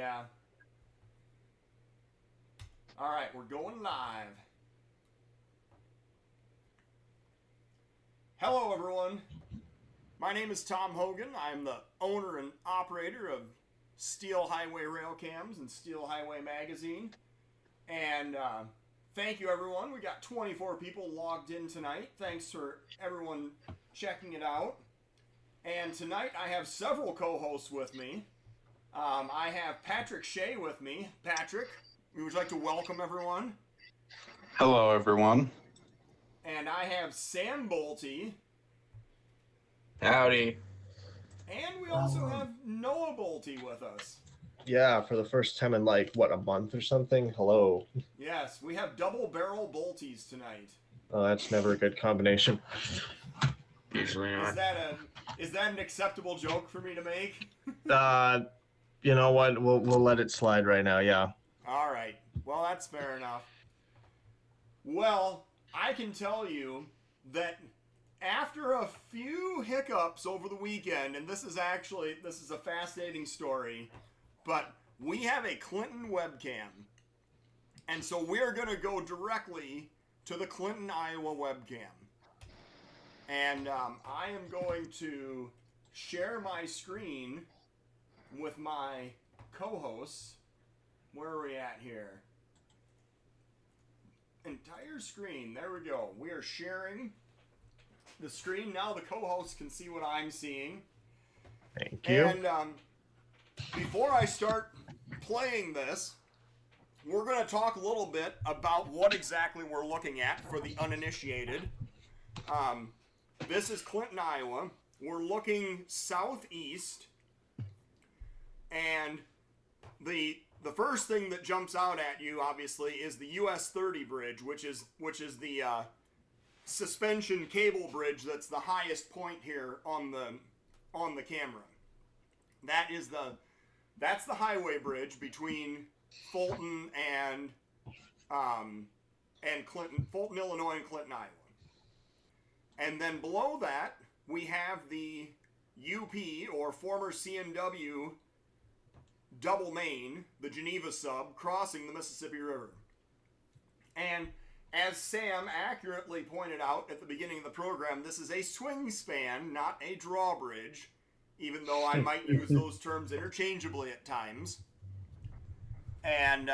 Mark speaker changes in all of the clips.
Speaker 1: Yeah. All right, we're going live. Hello, everyone. My name is Tom Hogan. I'm the owner and operator of Steel Highway Railcams and Steel Highway Magazine. And thank you, everyone. We got 24 people logged in tonight. Thanks for everyone checking it out. And tonight I have several co-hosts with me. I have Patrick Shea with me. Patrick, would you like to welcome everyone?
Speaker 2: Hello, everyone.
Speaker 1: And I have Sam Bolte.
Speaker 3: Howdy.
Speaker 1: And we also have Noah Bolte with us.
Speaker 4: Yeah, for the first time in like, what, a month or something? Hello.
Speaker 1: Yes, we have double barrel Boltes tonight.
Speaker 4: Oh, that's never a good combination.
Speaker 3: Usually not.
Speaker 1: Is that an acceptable joke for me to make?
Speaker 4: You know what? We'll let it slide right now, yeah.
Speaker 1: All right. Well, that's fair enough. Well, I can tell you that after a few hiccups over the weekend, and this is a fascinating story, but we have a Clinton webcam. And so we're going to go directly to the Clinton, Iowa webcam. And I am going to share my screen with my co-hosts. Where are we at here? Entire screen. There we go. We are sharing the screen. Now the co-hosts can see what I'm seeing.
Speaker 4: Thank you.
Speaker 1: And before I start playing this, we're going to talk a little bit about what exactly we're looking at for the uninitiated. This is Clinton, Iowa. We're looking southeast, and the first thing that jumps out at you, obviously, is the US 30 bridge, which is the suspension cable bridge that's the highest point here on the camera. That's the highway bridge between Fulton and Clinton, Fulton, Illinois, and Clinton, Iowa. And then below that, we have the UP, or former CNW, double main, the Geneva sub, crossing the Mississippi River. And as Sam accurately pointed out at the beginning of the program, this is a swing span, not a drawbridge, even though I might use those terms interchangeably at times. And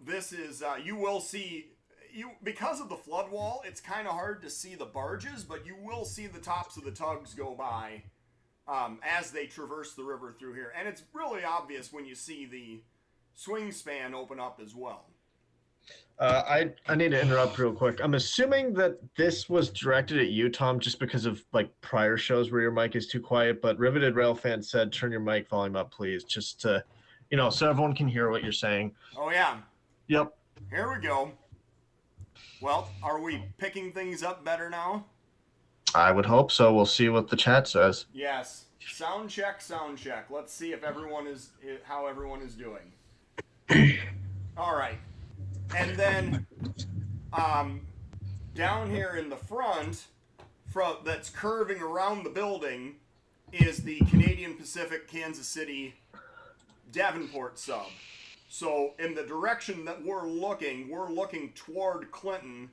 Speaker 1: this is, you will see, because of the flood wall, it's kind of hard to see the barges, but you will see the tops of the tugs go by as they traverse the river through here. And it's really obvious when you see the swing span open up as well.
Speaker 4: I need to interrupt real quick. I'm assuming that this was directed at you, Tom, just because of like prior shows where your mic is too quiet, but Riveted Rail Fan said, turn your mic volume up, please, just to, so everyone can hear what you're saying.
Speaker 1: Oh, yeah.
Speaker 4: Yep.
Speaker 1: Here we go. Well, are we picking things up better now?
Speaker 4: I would hope so. We'll see what the chat says.
Speaker 1: Yes. Sound check, sound check. Let's see if how everyone is doing. All right. And then down here in the front, that's curving around the building, is the Canadian Pacific Kansas City Davenport sub. So in the direction that we're looking toward Clinton.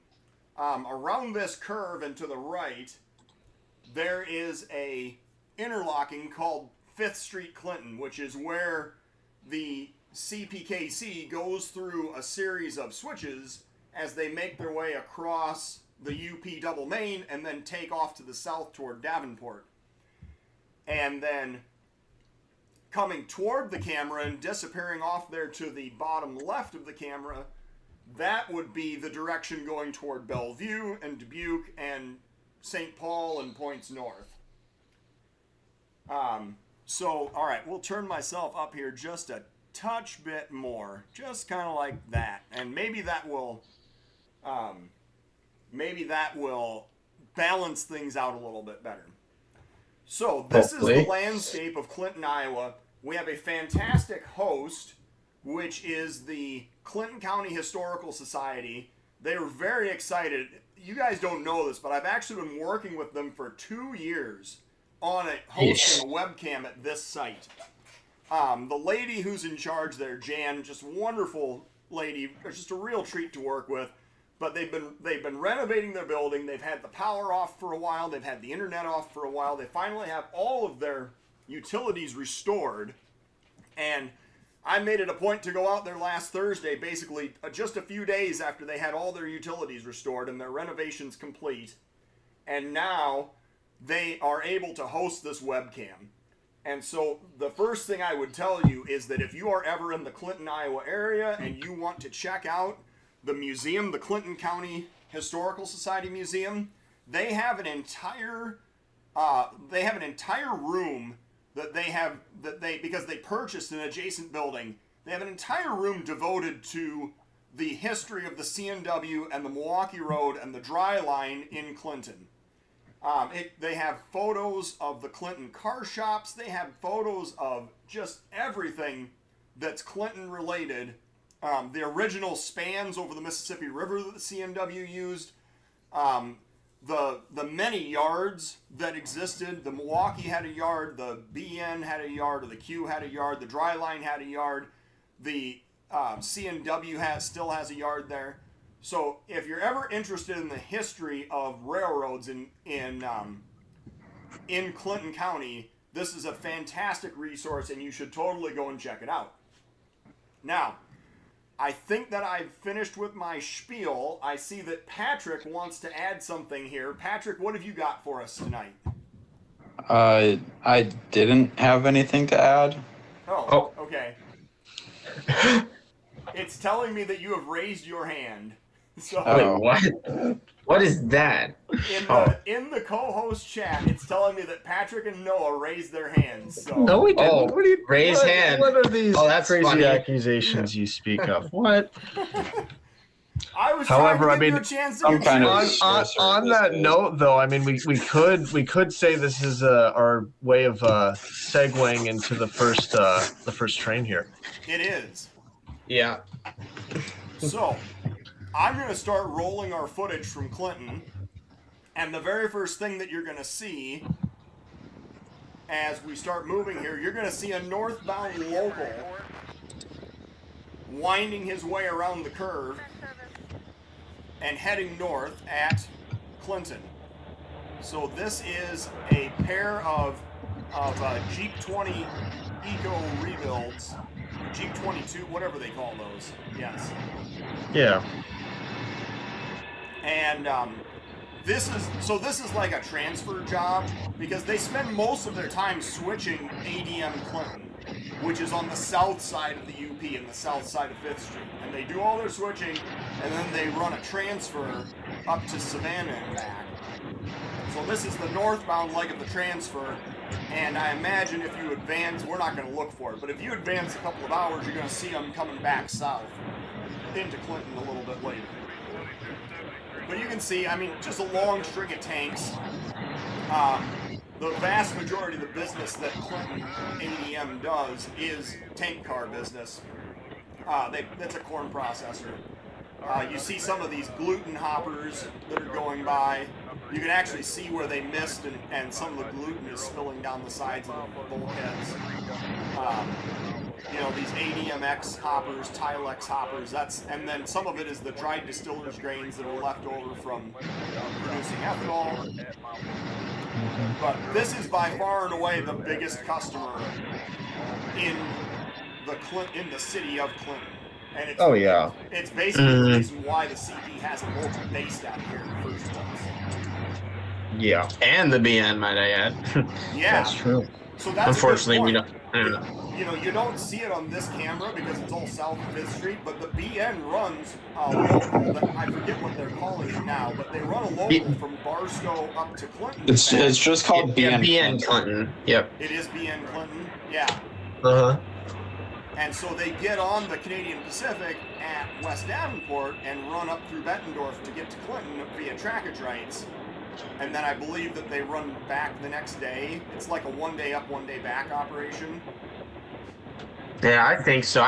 Speaker 1: Around this curve and to the right, there is a interlocking called 5th Street Clinton, which is where the CPKC goes through a series of switches as they make their way across the UP double main and then take off to the south toward Davenport. And then coming toward the camera and disappearing off there to the bottom left of the camera, that would be the direction going toward Bellevue and Dubuque and St. Paul and points north. So, all right, we'll turn myself up here just a touch bit more, just kind of like that, and maybe that will balance things out a little bit better. So this is the landscape of Clinton, Iowa. We have a fantastic host, which is the Clinton County Historical Society. They were very excited. You guys don't know this, but I've actually been working with them for 2 years on hosting a webcam at this site. The lady who's in charge there, Jan, just wonderful lady, just a real treat to work with. But they've been renovating their building. They've had the power off for a while. They've had the internet off for a while. They finally have all of their utilities restored. And I made it a point to go out there last Thursday, basically just a few days after they had all their utilities restored and their renovations complete. And now they are able to host this webcam. And so the first thing I would tell you is that if you are ever in the Clinton, Iowa area and you want to check out the museum, the Clinton County Historical Society Museum, they have an entire room because they purchased an adjacent building. They have an entire room devoted to the history of the C&W and the Milwaukee Road and the Dry Line in Clinton. They have photos of the Clinton car shops. They have photos of just everything that's Clinton related. The original spans over the Mississippi River that the C&W used. The many yards that existed. The Milwaukee had a yard. The BN had a yard. Or the Q had a yard. The Dry Line had a yard. The C&W still has a yard there. So if you're ever interested in the history of railroads in Clinton County, this is a fantastic resource, and you should totally go and check it out. Now, I think that I've finished with my spiel. I see that Patrick wants to add something here. Patrick, what have you got for us tonight?
Speaker 2: I didn't have anything to add.
Speaker 1: Oh. Okay. It's telling me that you have raised your hand. So
Speaker 3: Wait, what? What is that?
Speaker 1: In the co-host chat, it's telling me that Patrick and Noah raised their hands. So.
Speaker 3: No, we didn't.
Speaker 4: What do you
Speaker 3: Raise hand.
Speaker 4: What are these
Speaker 3: that's
Speaker 4: crazy
Speaker 3: funny.
Speaker 4: accusations you speak of? What?
Speaker 1: I was
Speaker 4: However,
Speaker 1: trying to
Speaker 4: I
Speaker 1: give
Speaker 4: mean,
Speaker 1: you a chance to
Speaker 2: I'm
Speaker 1: get
Speaker 2: kind of-
Speaker 4: on that note, though, I mean, we could say this is our way of segueing into the first train here.
Speaker 1: It is.
Speaker 3: Yeah.
Speaker 1: So, I'm going to start rolling our footage from Clinton, and the very first thing that you're going to see as we start moving here, you're going to see a northbound local winding his way around the curve and heading north at Clinton. So this is a pair of Jeep 20 Eco rebuilds, Jeep 22, whatever they call those. Yes.
Speaker 4: Yeah.
Speaker 1: And this is like a transfer job because they spend most of their time switching ADM Clinton, which is on the south side of the UP and the south side of 5th Street. And they do all their switching, and then they run a transfer up to Savannah and back. So this is the northbound leg of the transfer, and I imagine if you advance, we're not going to look for it, but if you advance a couple of hours, you're going to see them coming back south into Clinton a little bit later. But you can see, I mean, just a long string of tanks. The vast majority of the business that Clinton ADM does is tank car business. That's a corn processor. You see some of these gluten hoppers that are going by. You can actually see where they missed, and some of the gluten is spilling down the sides of the bulkheads. You know, these ADMX hoppers, Tilex hoppers, and then some of it is the dried distiller's grains that are left over from producing ethanol. But this is by far and away the biggest customer in the city of Clinton. And it's, it's basically the reason why the CP hasn't based out here in the first place.
Speaker 4: Yeah.
Speaker 3: And the BN, might I add.
Speaker 1: Yeah.
Speaker 4: That's true.
Speaker 1: So that's
Speaker 3: unfortunately, we don't.
Speaker 1: You know, you don't see it on this camera because it's all south of 5th Street, but the BN runs a local, I forget what they're calling it now, but they run a local from Barstow up to Clinton.
Speaker 2: It's just called BN.
Speaker 3: BN Clinton. Yep.
Speaker 1: It is BN Clinton, yeah.
Speaker 3: Uh-huh.
Speaker 1: And so they get on the Canadian Pacific at West Davenport and run up through Bettendorf to get to Clinton via trackage rights. And then I believe that they run back the next day. It's like a one day up, one day back operation.
Speaker 3: Yeah, I think so.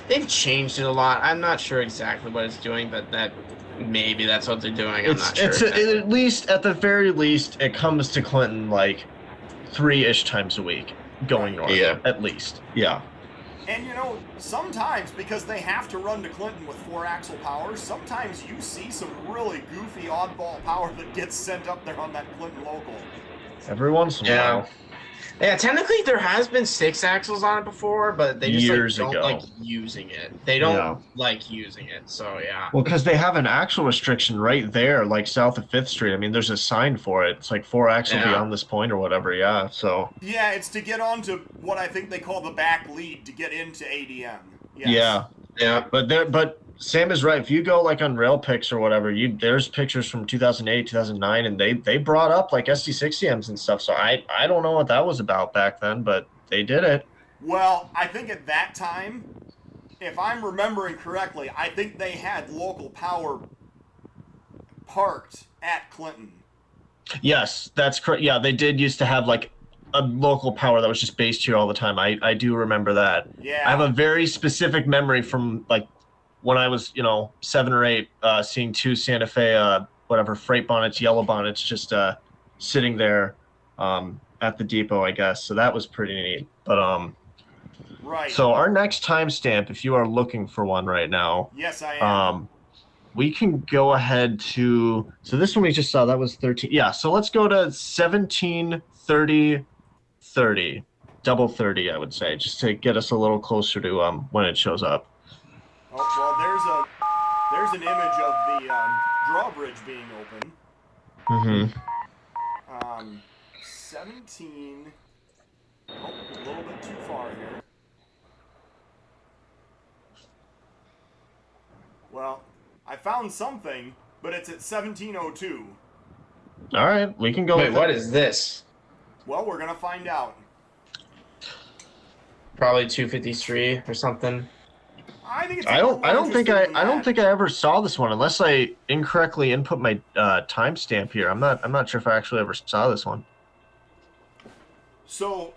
Speaker 3: They've changed it a lot. I'm not sure exactly what it's doing, but maybe that's what they're doing. I'm not sure.
Speaker 4: At the very least, it comes to Clinton like 3-ish times a week. going
Speaker 1: Right.
Speaker 4: north.
Speaker 3: Yeah.
Speaker 4: At least. Yeah.
Speaker 1: And you know, sometimes because they have to run to Clinton with 4-axle power, sometimes you see some really goofy oddball power that gets sent up there on that Clinton local.
Speaker 4: Every once in a
Speaker 3: Yeah.
Speaker 4: while.
Speaker 3: Yeah, technically there has been 6 axles on it before, but they just
Speaker 4: Years
Speaker 3: don't
Speaker 4: ago.
Speaker 3: like using it. They don't
Speaker 4: Yeah.
Speaker 3: like using it. So yeah.
Speaker 4: Well, because they have an axle restriction right there, like south of 5th Street. I mean, there's a sign for it. It's like 4 axle
Speaker 3: Yeah.
Speaker 4: beyond this point or whatever. Yeah. So.
Speaker 1: Yeah, it's to get onto what I think they call the back lead to get into ADM. Yes.
Speaker 4: Yeah.
Speaker 3: Yeah.
Speaker 4: But Sam is right. If you go like on Railpics or whatever, there's pictures from 2008, 2009, and they brought up like SD60Ms and stuff. So I don't know what that was about back then, but they did it.
Speaker 1: Well, I think at that time, if I'm remembering correctly, I think they had local power parked at Clinton.
Speaker 4: Yes, that's correct. Yeah, they did used to have like a local power that was just based here all the time. I do remember that.
Speaker 1: Yeah.
Speaker 4: I have a very specific memory from like when I was, 7 or 8, seeing 2 Santa Fe, freight bonnets, yellow bonnets, just sitting there at the depot, I guess. So that was pretty neat. But
Speaker 1: Right.
Speaker 4: so our next timestamp, if you are looking for one right now,
Speaker 1: Yes, I am.
Speaker 4: we can go ahead to. So this one we just saw, that was 13. Yeah. So let's go to 17:30, double 30, I would say, just to get us a little closer to when it shows up.
Speaker 1: Oh, well, there's an image of the drawbridge being open.
Speaker 4: Mm-hmm.
Speaker 1: 17. Oh, a little bit too far here. Well, I found something, but it's at 17:02.
Speaker 4: All right, we can go.
Speaker 3: Wait,
Speaker 4: with
Speaker 3: what
Speaker 4: it.
Speaker 3: is this?
Speaker 1: Well, we're gonna find out.
Speaker 3: Probably 253 or something.
Speaker 1: I think it's.
Speaker 4: I don't think I
Speaker 1: don't
Speaker 4: ever saw this one unless I incorrectly input my timestamp here. I'm not sure if I actually ever saw this one.
Speaker 1: So,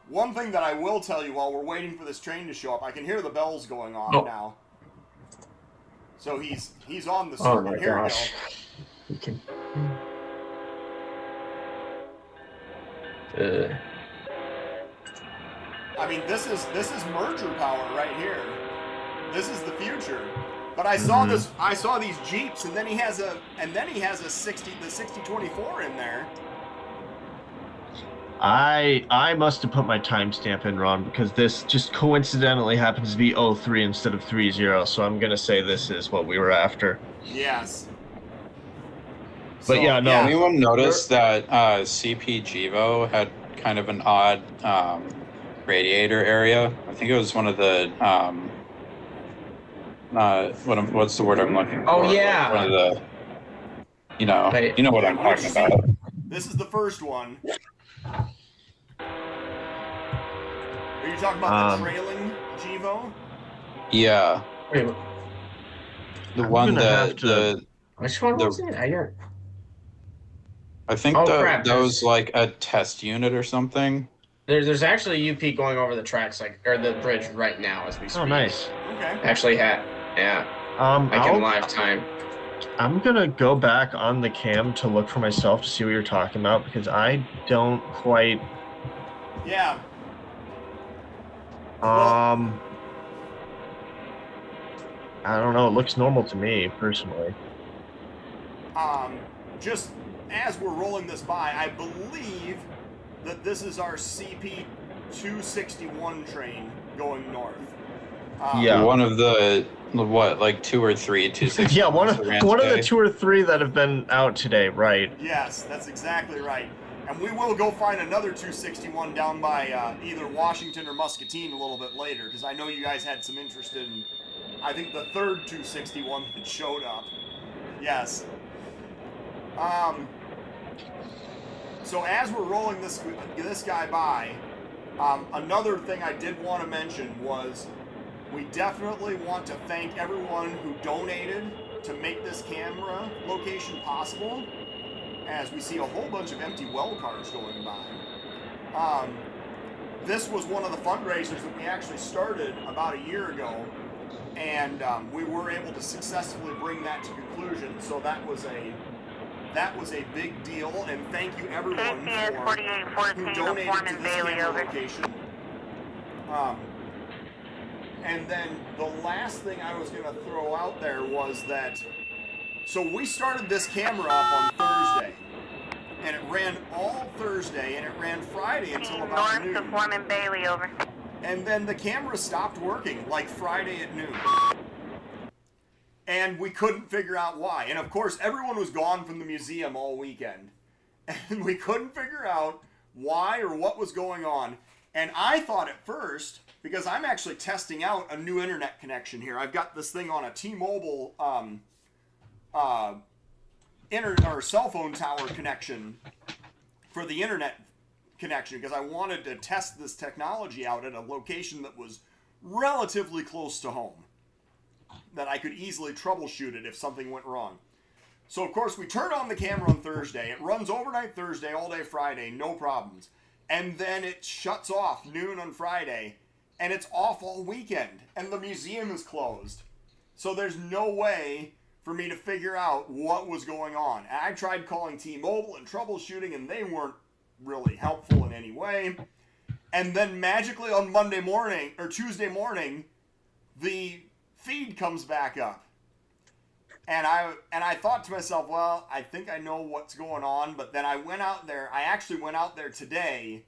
Speaker 1: one thing that I will tell you while we're waiting for this train to show up, I can hear the bells going off now. So he's on the circuit.
Speaker 3: Oh my
Speaker 1: Here
Speaker 3: gosh.
Speaker 1: we go. I mean, this is merger power right here. This is the future. But I saw this. I saw these Jeeps, and then he has a 6024 in there.
Speaker 4: I must have put my timestamp in wrong because this just coincidentally happens to be 03 instead of 30. So I'm gonna say this is what we were after.
Speaker 1: Yes.
Speaker 4: But yeah, no.
Speaker 2: Anyone notice that CP Givo had kind of an odd radiator area? I think it was one of the what's the word I'm looking for?
Speaker 3: Oh, yeah.
Speaker 2: One of the, you know what I'm talking about.
Speaker 1: This is the first one. Are you talking about the trailing Givo?
Speaker 2: Yeah,
Speaker 3: Wait,
Speaker 2: the
Speaker 4: I'm
Speaker 2: one
Speaker 4: gonna
Speaker 2: that
Speaker 4: have to-
Speaker 2: the
Speaker 3: which one was it?
Speaker 2: I think
Speaker 3: Oh, crap,
Speaker 2: that was like a test unit or something.
Speaker 3: There's actually a UP going over the tracks or the bridge right now as we speak.
Speaker 4: Oh, nice.
Speaker 1: Okay.
Speaker 3: Actually, yeah. Like in live time.
Speaker 4: I'm gonna go back on the cam to look for myself to see what you're talking about because I don't quite.
Speaker 1: Yeah.
Speaker 4: I don't know. It looks normal to me personally.
Speaker 1: Just as we're rolling this by, I believe that this is our CP 261 train going north.
Speaker 4: Yeah.
Speaker 2: One of the like 2 or 3 260.
Speaker 4: Yeah, one of the 2 or 3 that have been out today, right?
Speaker 1: Yes, that's exactly right. And we will go find another 261 down by either Washington or Muscatine a little bit later, because I know you guys had some interest in, I think, the third 261 that showed up. Yes. So as we're rolling this guy by, another thing I did want to mention was we definitely want to thank everyone who donated to make this camera location possible, as we see a whole bunch of empty well cars going by. This was one of the fundraisers that we actually started about a year ago, and we were able to successfully bring that to conclusion, so that was a that was a big deal, and thank you everyone
Speaker 5: KCS
Speaker 1: who
Speaker 5: 4814
Speaker 1: donated
Speaker 5: to
Speaker 1: to
Speaker 5: Foreman
Speaker 1: this
Speaker 5: Bailey,
Speaker 1: camera
Speaker 5: over.
Speaker 1: location. And then the last thing I was going to throw out there was that, so we started this camera up on Thursday, and it ran all Thursday, and it ran Friday until
Speaker 5: Team
Speaker 1: about
Speaker 5: North to
Speaker 1: noon.
Speaker 5: Foreman Bailey, over.
Speaker 1: And then the camera stopped working, like Friday at noon. And we couldn't figure out why. And of course, everyone was gone from the museum all weekend. And we couldn't figure out why or what was going on. And I thought at first, because I'm actually testing out a new internet connection here. I've got this thing on a T-Mobile or cell phone tower connection for the internet connection, because I wanted to test this technology out at a location that was relatively close to home, that I could easily troubleshoot it if something went wrong. So of course we turned on the camera on Thursday. It runs overnight Thursday, all day Friday, no problems. And then it shuts off noon on Friday, and it's off all weekend, and the museum is closed. So there's no way for me to figure out what was going on. And I tried calling T-Mobile and troubleshooting, and they weren't really helpful in any way. And then magically on Monday morning, or Tuesday morning, the feed comes back up. And I thought to myself, well, I think I know what's going on. But then I went out there. I actually went out there today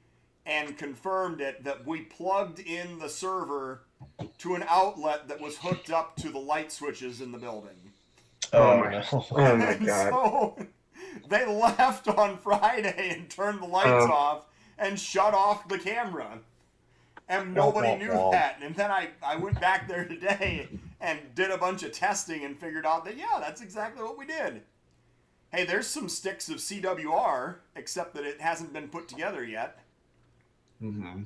Speaker 1: and confirmed it, that we plugged in the server to an outlet that was hooked up to the light switches in the building.
Speaker 3: Oh my
Speaker 1: And
Speaker 3: god.
Speaker 1: so they left on Friday and turned the lights off and shut off the camera. And nobody knew that. And then I went back there today and did a bunch of testing and figured out that, yeah, that's exactly what we did. Hey, there's some sticks of CWR, except that it hasn't been put together yet.
Speaker 4: Mm-hmm.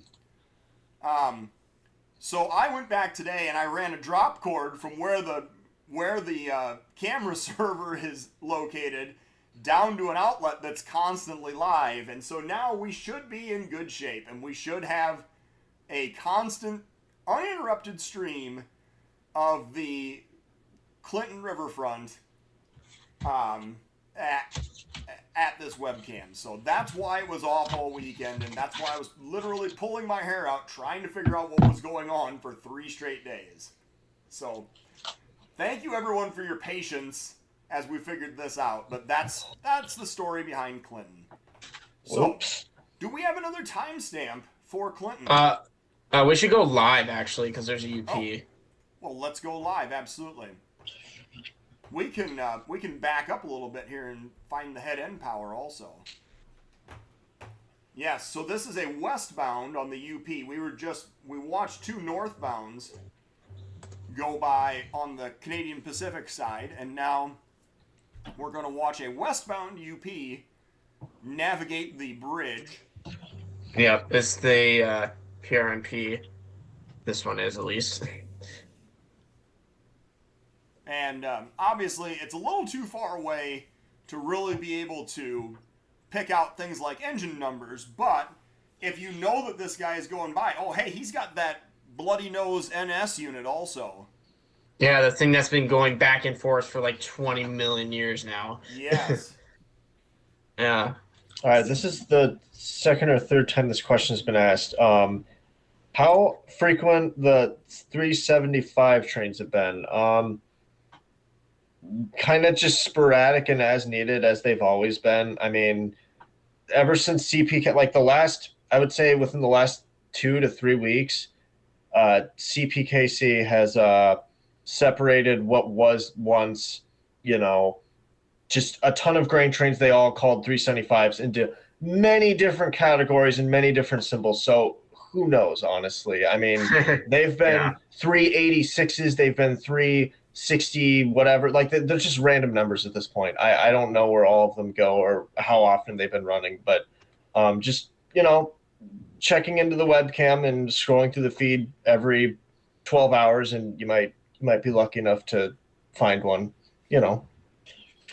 Speaker 1: So I went back today and I ran a drop cord from where the camera server is located down to an outlet that's constantly live. And so now we should be in good shape, and we should have a constant, uninterrupted stream of the Clinton Riverfront at this webcam. So that's why it was off all weekend, and that's why I was literally pulling my hair out trying to figure out what was going on for 3 straight days. So thank you everyone for your patience as we figured this out, but that's the story behind Clinton. So,
Speaker 4: Oops.
Speaker 1: do we have another timestamp for Clinton?
Speaker 3: We should go live actually, because there's a UP.
Speaker 1: Oh. Well, let's go live. Absolutely. We can back up a little bit here and find the head end power also. Yes. So this is a westbound on the UP. We watched 2 northbounds go by on the Canadian Pacific side, and now we're going to watch a westbound UP navigate the bridge.
Speaker 3: Yep, it's the PRMP. This one is, at least.
Speaker 1: And obviously, it's a little too far away to really be able to pick out things like engine numbers. But if you know that this guy is going by, oh, hey, he's got that bloody nose NS unit also.
Speaker 3: Yeah, the thing that's been going back and forth for like 20 million years now.
Speaker 1: Yes.
Speaker 3: Yeah.
Speaker 4: All right, this is the second or third time this question has been asked. How frequent the 375 trains have been? Kind of just sporadic and as needed as they've always been. I mean, ever since CPK, like I would say within the last 2 to 3 weeks, CPKC has separated what was once, just a ton of grain trains they all called 375s into many different categories and many different symbols. So who knows, honestly? I mean, they've been 386s, they've been 360, whatever. Like, they're just random numbers at this point. I don't know where all of them go or how often they've been running, but just, checking into the webcam and scrolling through the feed every 12 hours, and you might be lucky enough to find one,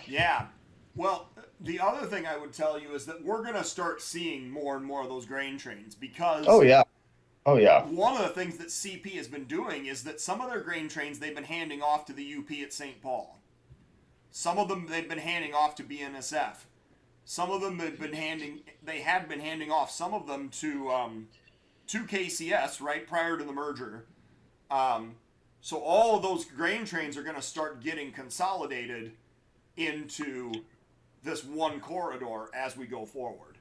Speaker 1: Yeah. Well, the other thing I would tell you is that we're going to start seeing more and more of those grain trains because...
Speaker 4: Oh, yeah.
Speaker 1: One of the things that CP has been doing is that some of their grain trains they've been handing off to the UP at St. Paul. Some of them they've been handing off to BNSF. Some of them had been handing off some of them to KCS right prior to the merger. So all of those grain trains are going to start getting consolidated into this one corridor as we go forward.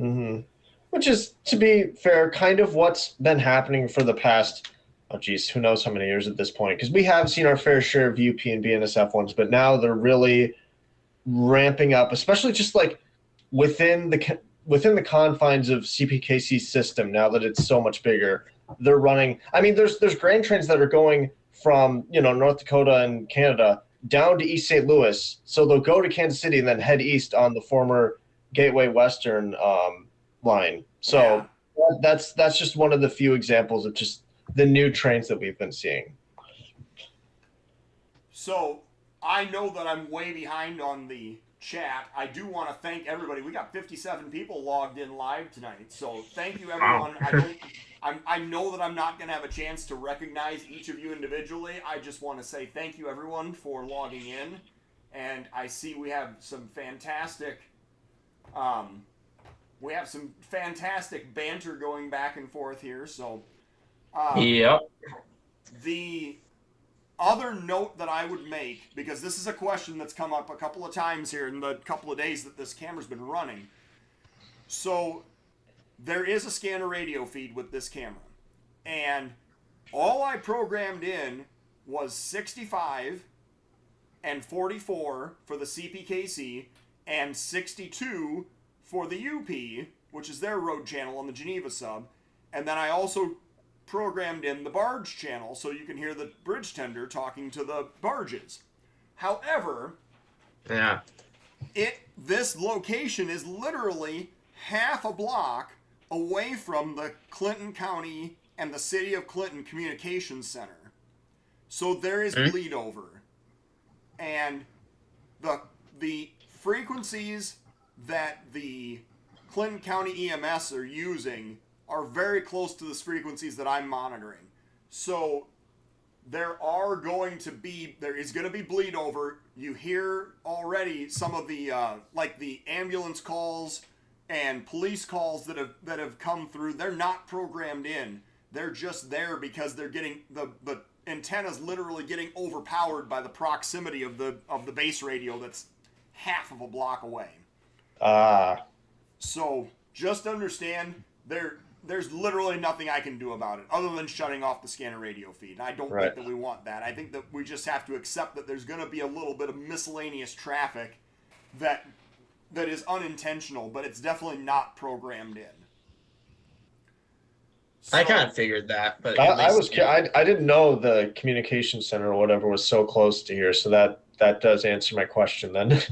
Speaker 4: Mm-hmm. Which is, to be fair, kind of what's been happening for the past, who knows how many years at this point. Because we have seen our fair share of UP and BNSF ones, but now they're really ramping up, especially just like within the confines of CPKC's system. Now that it's so much bigger, they're running. I mean, there's grain trains that are going from North Dakota and Canada down to East St. Louis. So they'll go to Kansas City and then head east on the former Gateway Western line. So that's just one of the few examples of just the new trains that we've been seeing.
Speaker 1: So I know that I'm way behind on the chat. I do want to thank everybody. We got 57 people logged in live tonight. So thank you, everyone. I know that I'm not going to have a chance to recognize each of you individually. I just want to say thank you, everyone, for logging in. And I see we have some fantastic banter going back and forth here. So
Speaker 3: yep.
Speaker 1: The other note that I would make, because this is a question that's come up a couple of times here in the couple of days that this camera's been running. So there is a scanner radio feed with this camera, and all I programmed in was 65 and 44 for the CPKC and 62 for the UP, which is their road channel on the Geneva sub, and then I also programmed in the barge channel so you can hear the bridge tender talking to the barges. However, this location is literally half a block away from the Clinton County and the City of Clinton Communications Center. So there is bleed over. And the frequencies that the Clinton County EMS are using are very close to the frequencies that I'm monitoring. So there is going to be bleed over. You hear already some of the like the ambulance calls and police calls that have come through. They're not programmed in. They're just there because they're getting the antenna's literally getting overpowered by the proximity of the base radio that's half of a block away. So just understand there's literally nothing I can do about it other than shutting off the scanner radio feed. And I don't think that we want that. I think that we just have to accept that there's going to be a little bit of miscellaneous traffic that is unintentional, but it's definitely not programmed in. So,
Speaker 3: I kind of figured that, but
Speaker 4: I didn't know the communication center or whatever was so close to here, so that does answer my question then.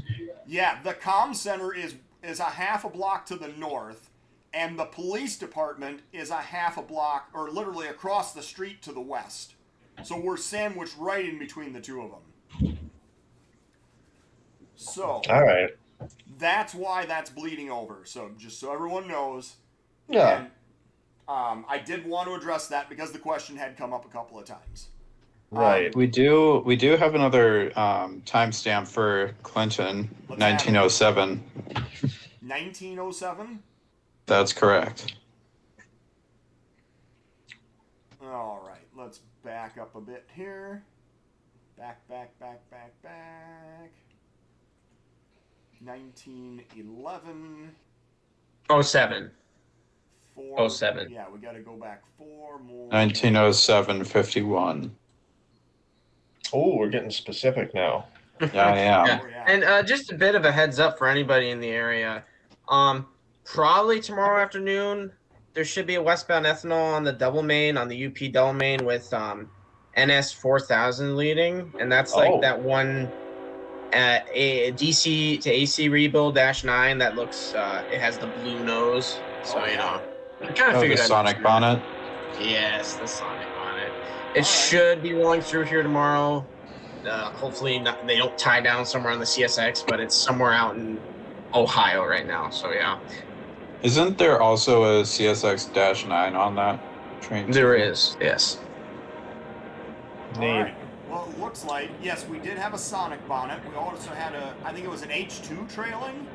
Speaker 1: Yeah, the comm center is a half a block to the north, and the police department is a half a block, or literally across the street to the west. So we're sandwiched right in between the two of them. So,
Speaker 4: all right,
Speaker 1: that's why that's bleeding over. So just so everyone knows.
Speaker 4: Yeah.
Speaker 1: And, I did want to address that because the question had come up a couple of times.
Speaker 4: Right.
Speaker 2: We do have another timestamp for Clinton, 1907.
Speaker 1: 1907?
Speaker 2: That's correct.
Speaker 1: All right, let's back up a bit here. Back. 1911.
Speaker 3: 07. 07.
Speaker 1: Yeah, we got to go back 4 more.
Speaker 2: 1907, 51.
Speaker 4: Oh, we're getting specific now.
Speaker 2: Yeah.
Speaker 3: And just a bit of a heads up for anybody in the area. Probably tomorrow afternoon, there should be a westbound ethanol on the double main, on the UP double main with NS 4000 leading. And that's like that one a DC to AC rebuild -9 that looks, it has the blue nose. So, I kind of figured
Speaker 2: the Sonic bonnet.
Speaker 3: Yes, the Sonic bonnet. It should be rolling through here tomorrow. Hopefully they don't tie down somewhere on the CSX, but it's somewhere out in Ohio right now. So yeah.
Speaker 2: Isn't there also a CSX-9 on that train?
Speaker 3: There is, yes.
Speaker 1: All right. Well, it looks like, yes, we did have a Sonic bonnet. We also had I think it was an H2 trailing.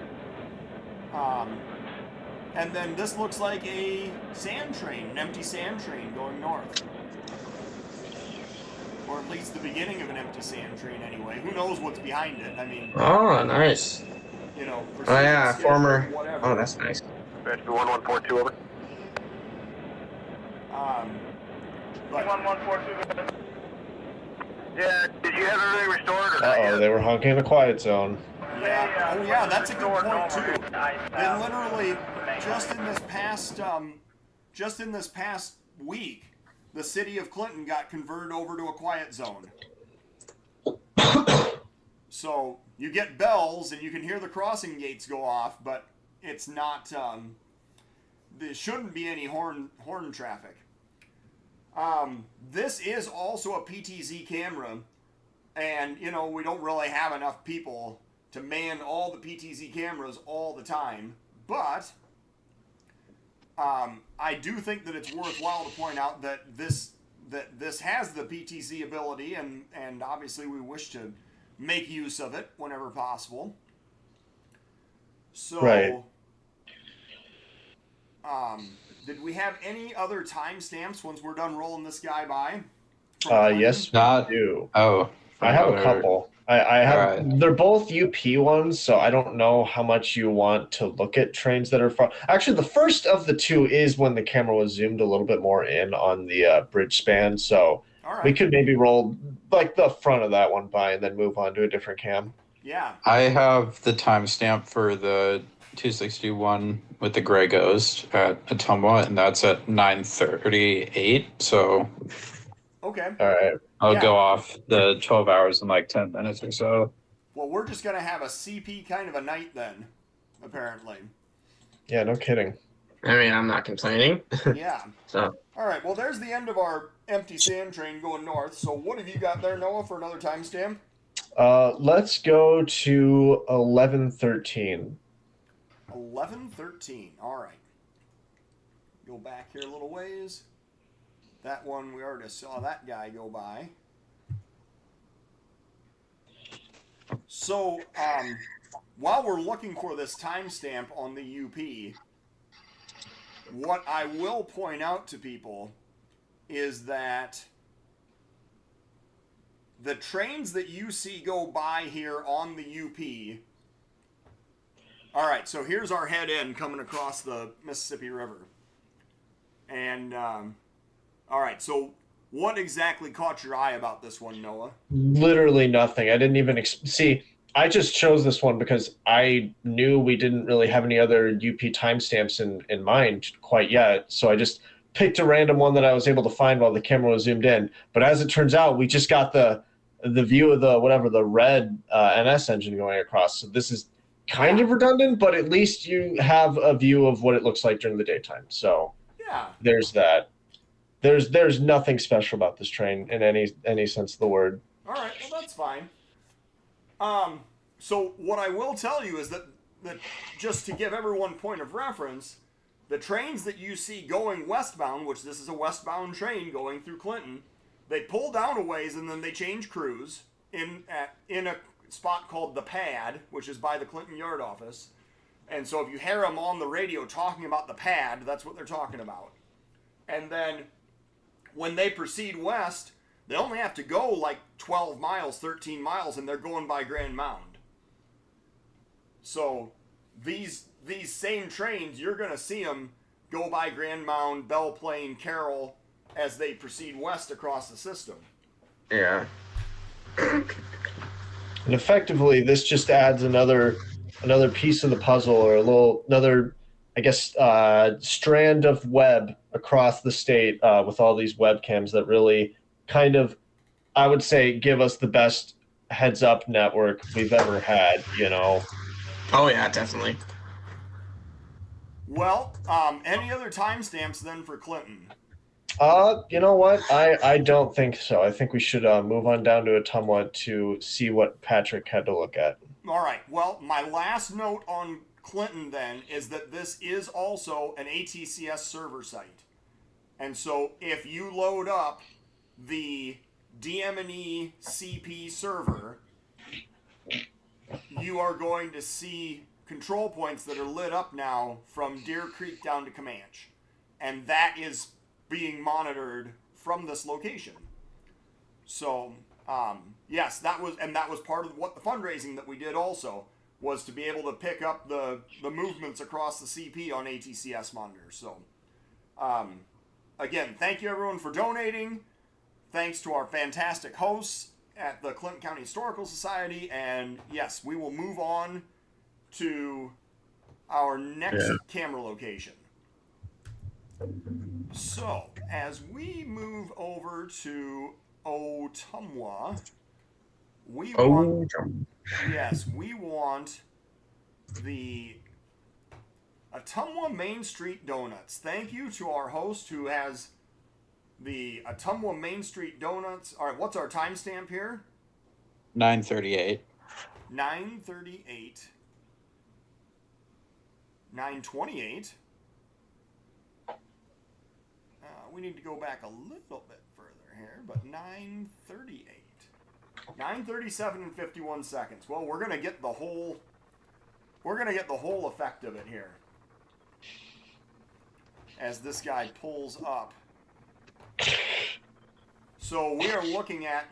Speaker 1: And then this looks like a sand train, an empty sand train going north. Or at least the beginning of an empty sand train anyway. Who knows what's behind it? I mean...
Speaker 3: Oh, nice.
Speaker 1: You know,
Speaker 3: Oh yeah, former...
Speaker 1: whatever.
Speaker 3: Oh, that's nice.
Speaker 5: Rescue 1142, over.
Speaker 1: But
Speaker 5: 1142. Yeah, did you have everything restored or not
Speaker 4: Uh-oh,
Speaker 5: yet?
Speaker 4: they were honking in the quiet zone.
Speaker 1: yeah, oh yeah, that's a good point too. They literally just in this past week, the city of Clinton got converted over to a quiet zone. So you get bells and you can hear the crossing gates go off, but it's not. There shouldn't be any horn traffic. This is also a PTZ camera, and you know we don't really have enough people to man all the PTZ cameras all the time, but I do think that it's worthwhile to point out that this has the PTZ ability, and obviously we wish to make use of it whenever possible. So,
Speaker 4: right.
Speaker 1: Did we have any other timestamps once we're done rolling this guy by?
Speaker 4: Yes,
Speaker 2: Not-
Speaker 4: we do.
Speaker 2: Oh.
Speaker 4: I have a couple. I have.
Speaker 2: Alright.
Speaker 4: They're both UP ones, so I don't know how much you want to look at trains that are far. Actually, the first of the two is when the camera was zoomed a little bit more in on the bridge span, so
Speaker 1: All right.
Speaker 4: we could maybe roll like the front of that one by and then move on to a different cam.
Speaker 1: Yeah.
Speaker 2: I have the timestamp for the 261 with the gray ghost at Ottumwa, and that's at 9:38. So
Speaker 1: Okay.
Speaker 4: All right.
Speaker 2: I'll
Speaker 1: Yeah.
Speaker 2: go off the 12 hours in like 10 minutes or so.
Speaker 1: Well, we're just gonna have a CP kind of a night then, apparently.
Speaker 4: Yeah, no kidding.
Speaker 3: I mean, I'm not complaining.
Speaker 1: Yeah.
Speaker 3: So,
Speaker 1: All right. Well, there's the end of our empty sand train going north. So, what have you got there, Noah, for another timestamp?
Speaker 4: Let's go to 11:13.
Speaker 1: 11:13. All right. Go back here a little ways. That one we already saw that guy go by. So, while we're looking for this timestamp on the UP, what I will point out to people is that the trains that you see go by here on the UP. All right, so here's our head end coming across the Mississippi River. And, all right, so what exactly caught your eye about this one, Noah?
Speaker 4: Literally nothing. I didn't even see. I just chose this one because I knew we didn't really have any other UP timestamps in mind quite yet. So I just picked a random one that I was able to find while the camera was zoomed in. But as it turns out, we just got the view of the red NS engine going across. So this is kind of redundant, but at least you have a view of what it looks like during the daytime. So
Speaker 1: Yeah.
Speaker 4: there's that. There's nothing special about this train in any sense of the word.
Speaker 1: All right, well, that's fine. So what I will tell you is that just to give everyone point of reference, the trains that you see going westbound, which this is a westbound train going through Clinton, they pull down a ways and then they change crews in a spot called the Pad, which is by the Clinton Yard office. And so if you hear them on the radio talking about the Pad, that's what they're talking about. And then when they proceed west, they only have to go like 12 miles, 13 miles, and they're going by Grand Mound. So these same trains, you're going to see them go by Grand Mound, Belle Plaine, Carroll, as they proceed west across the system.
Speaker 3: yeah.
Speaker 4: And effectively, this just adds another piece of the puzzle, or another, I guess, strand of web across the state with all these webcams that really kind of, I would say, give us the best heads-up network we've ever had, you know.
Speaker 3: Oh, yeah, definitely.
Speaker 1: Well, any other timestamps then for Clinton?
Speaker 4: You know what? I don't think so. I think we should move on down to Ottumwa to see what Patrick had to look at.
Speaker 1: All right. Well, my last note on Clinton then is that this is also an ATCS server site. And so if you load up the DM&E CP server, you are going to see control points that are lit up now from Deer Creek down to Comanche. And that is being monitored from this location. So, yes, that was part of what the fundraising that we did also, was to be able to pick up the movements across the CP on ATCS monitors. So, again, thank you everyone for donating. Thanks to our fantastic hosts at the Clinton County Historical Society. And yes, we will move on to our next camera location. So, as we move over to Ottumwa, we want the Ottumwa Main Street Donuts. Thank you to our host who has the Ottumwa Main Street Donuts. All right, what's our timestamp here?
Speaker 2: 9:38.
Speaker 1: 9:38. 9:28. We need to go back a little bit further here, but 9:38. 9:37 and 51 seconds. Well, we're gonna get the whole effect of it here as this guy pulls up. So we are looking at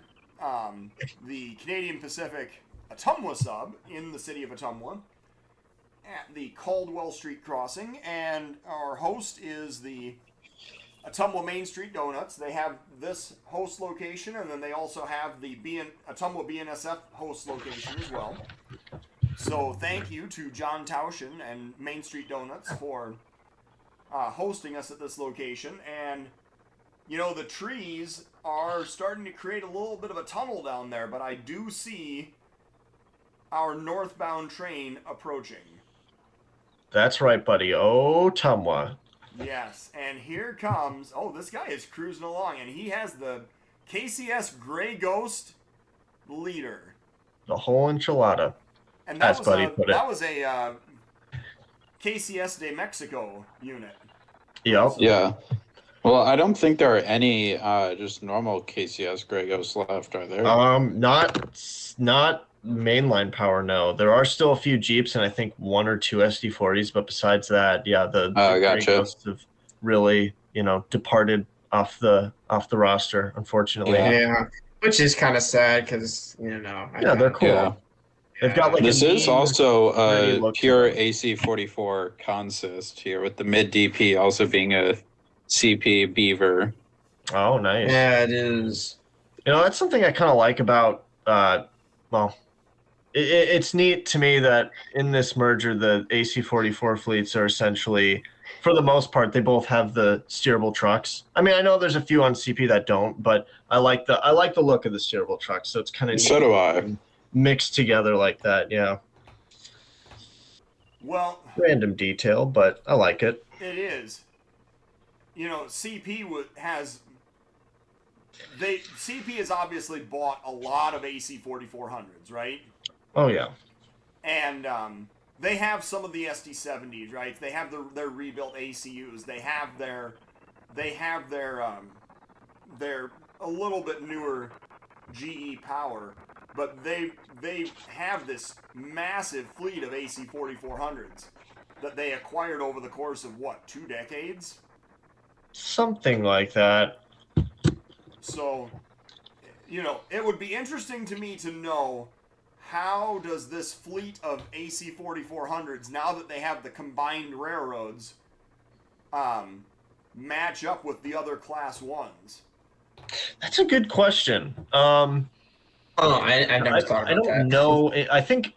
Speaker 1: the Canadian Pacific Ottumwa sub in the city of Ottumwa at the Caldwell Street crossing, and our host is the Ottumwa Main Street Donuts. They have this host location, and then they also have the Ottumwa BNSF host location as well. So thank you to John Tauschen and Main Street Donuts for hosting us at this location. And, you know, the trees are starting to create a little bit of a tunnel down there, but I do see our northbound train approaching.
Speaker 4: That's right, buddy. Ottumwa.
Speaker 1: Yes, and here comes, this guy is cruising along, and he has the KCS Gray Ghost leader.
Speaker 4: The whole enchilada,
Speaker 1: and that
Speaker 4: as Buddy put it.
Speaker 1: That was a KCS de Mexico unit.
Speaker 4: Yep.
Speaker 2: Yeah. Well, I don't think there are any just normal KCS Gray Ghosts left, are there?
Speaker 4: Not mainline power, no. There are still a few Jeeps and I think 1 or 2 SD40s, but besides that, yeah, the Gray Ghosts have really, departed off the roster, unfortunately.
Speaker 3: Yeah, which is kind of sad because,
Speaker 4: they're cool.
Speaker 2: Yeah.
Speaker 4: They've got
Speaker 2: this is also a pure AC44 consist here, with the mid DP also being a CP Beaver.
Speaker 4: Oh, nice.
Speaker 3: Yeah, it is.
Speaker 4: That's something I kind of like about, it's neat to me that in this merger, the AC44 fleets are essentially, for the most part, they both have the steerable trucks. I mean, I know there's a few on CP that don't, but I like the look of the steerable trucks. So it's kind of
Speaker 2: so do I.
Speaker 4: Mixed together like that, yeah.
Speaker 1: Well,
Speaker 4: random detail, but I like it.
Speaker 1: It is. CP has obviously bought a lot of AC4400s, right?
Speaker 4: Oh yeah.
Speaker 1: And they have some of the SD70s, right? They have their rebuilt ACUs. They have their a little bit newer GE power, but they have this massive fleet of AC4400s that they acquired over the course of 2 decades?
Speaker 4: Something like that.
Speaker 1: So, it would be interesting to me to know, how does this fleet of AC4400s, now that they have the combined railroads, match up with the other Class 1s?
Speaker 4: That's a good question.
Speaker 3: I never thought about that.
Speaker 4: I don't know. I think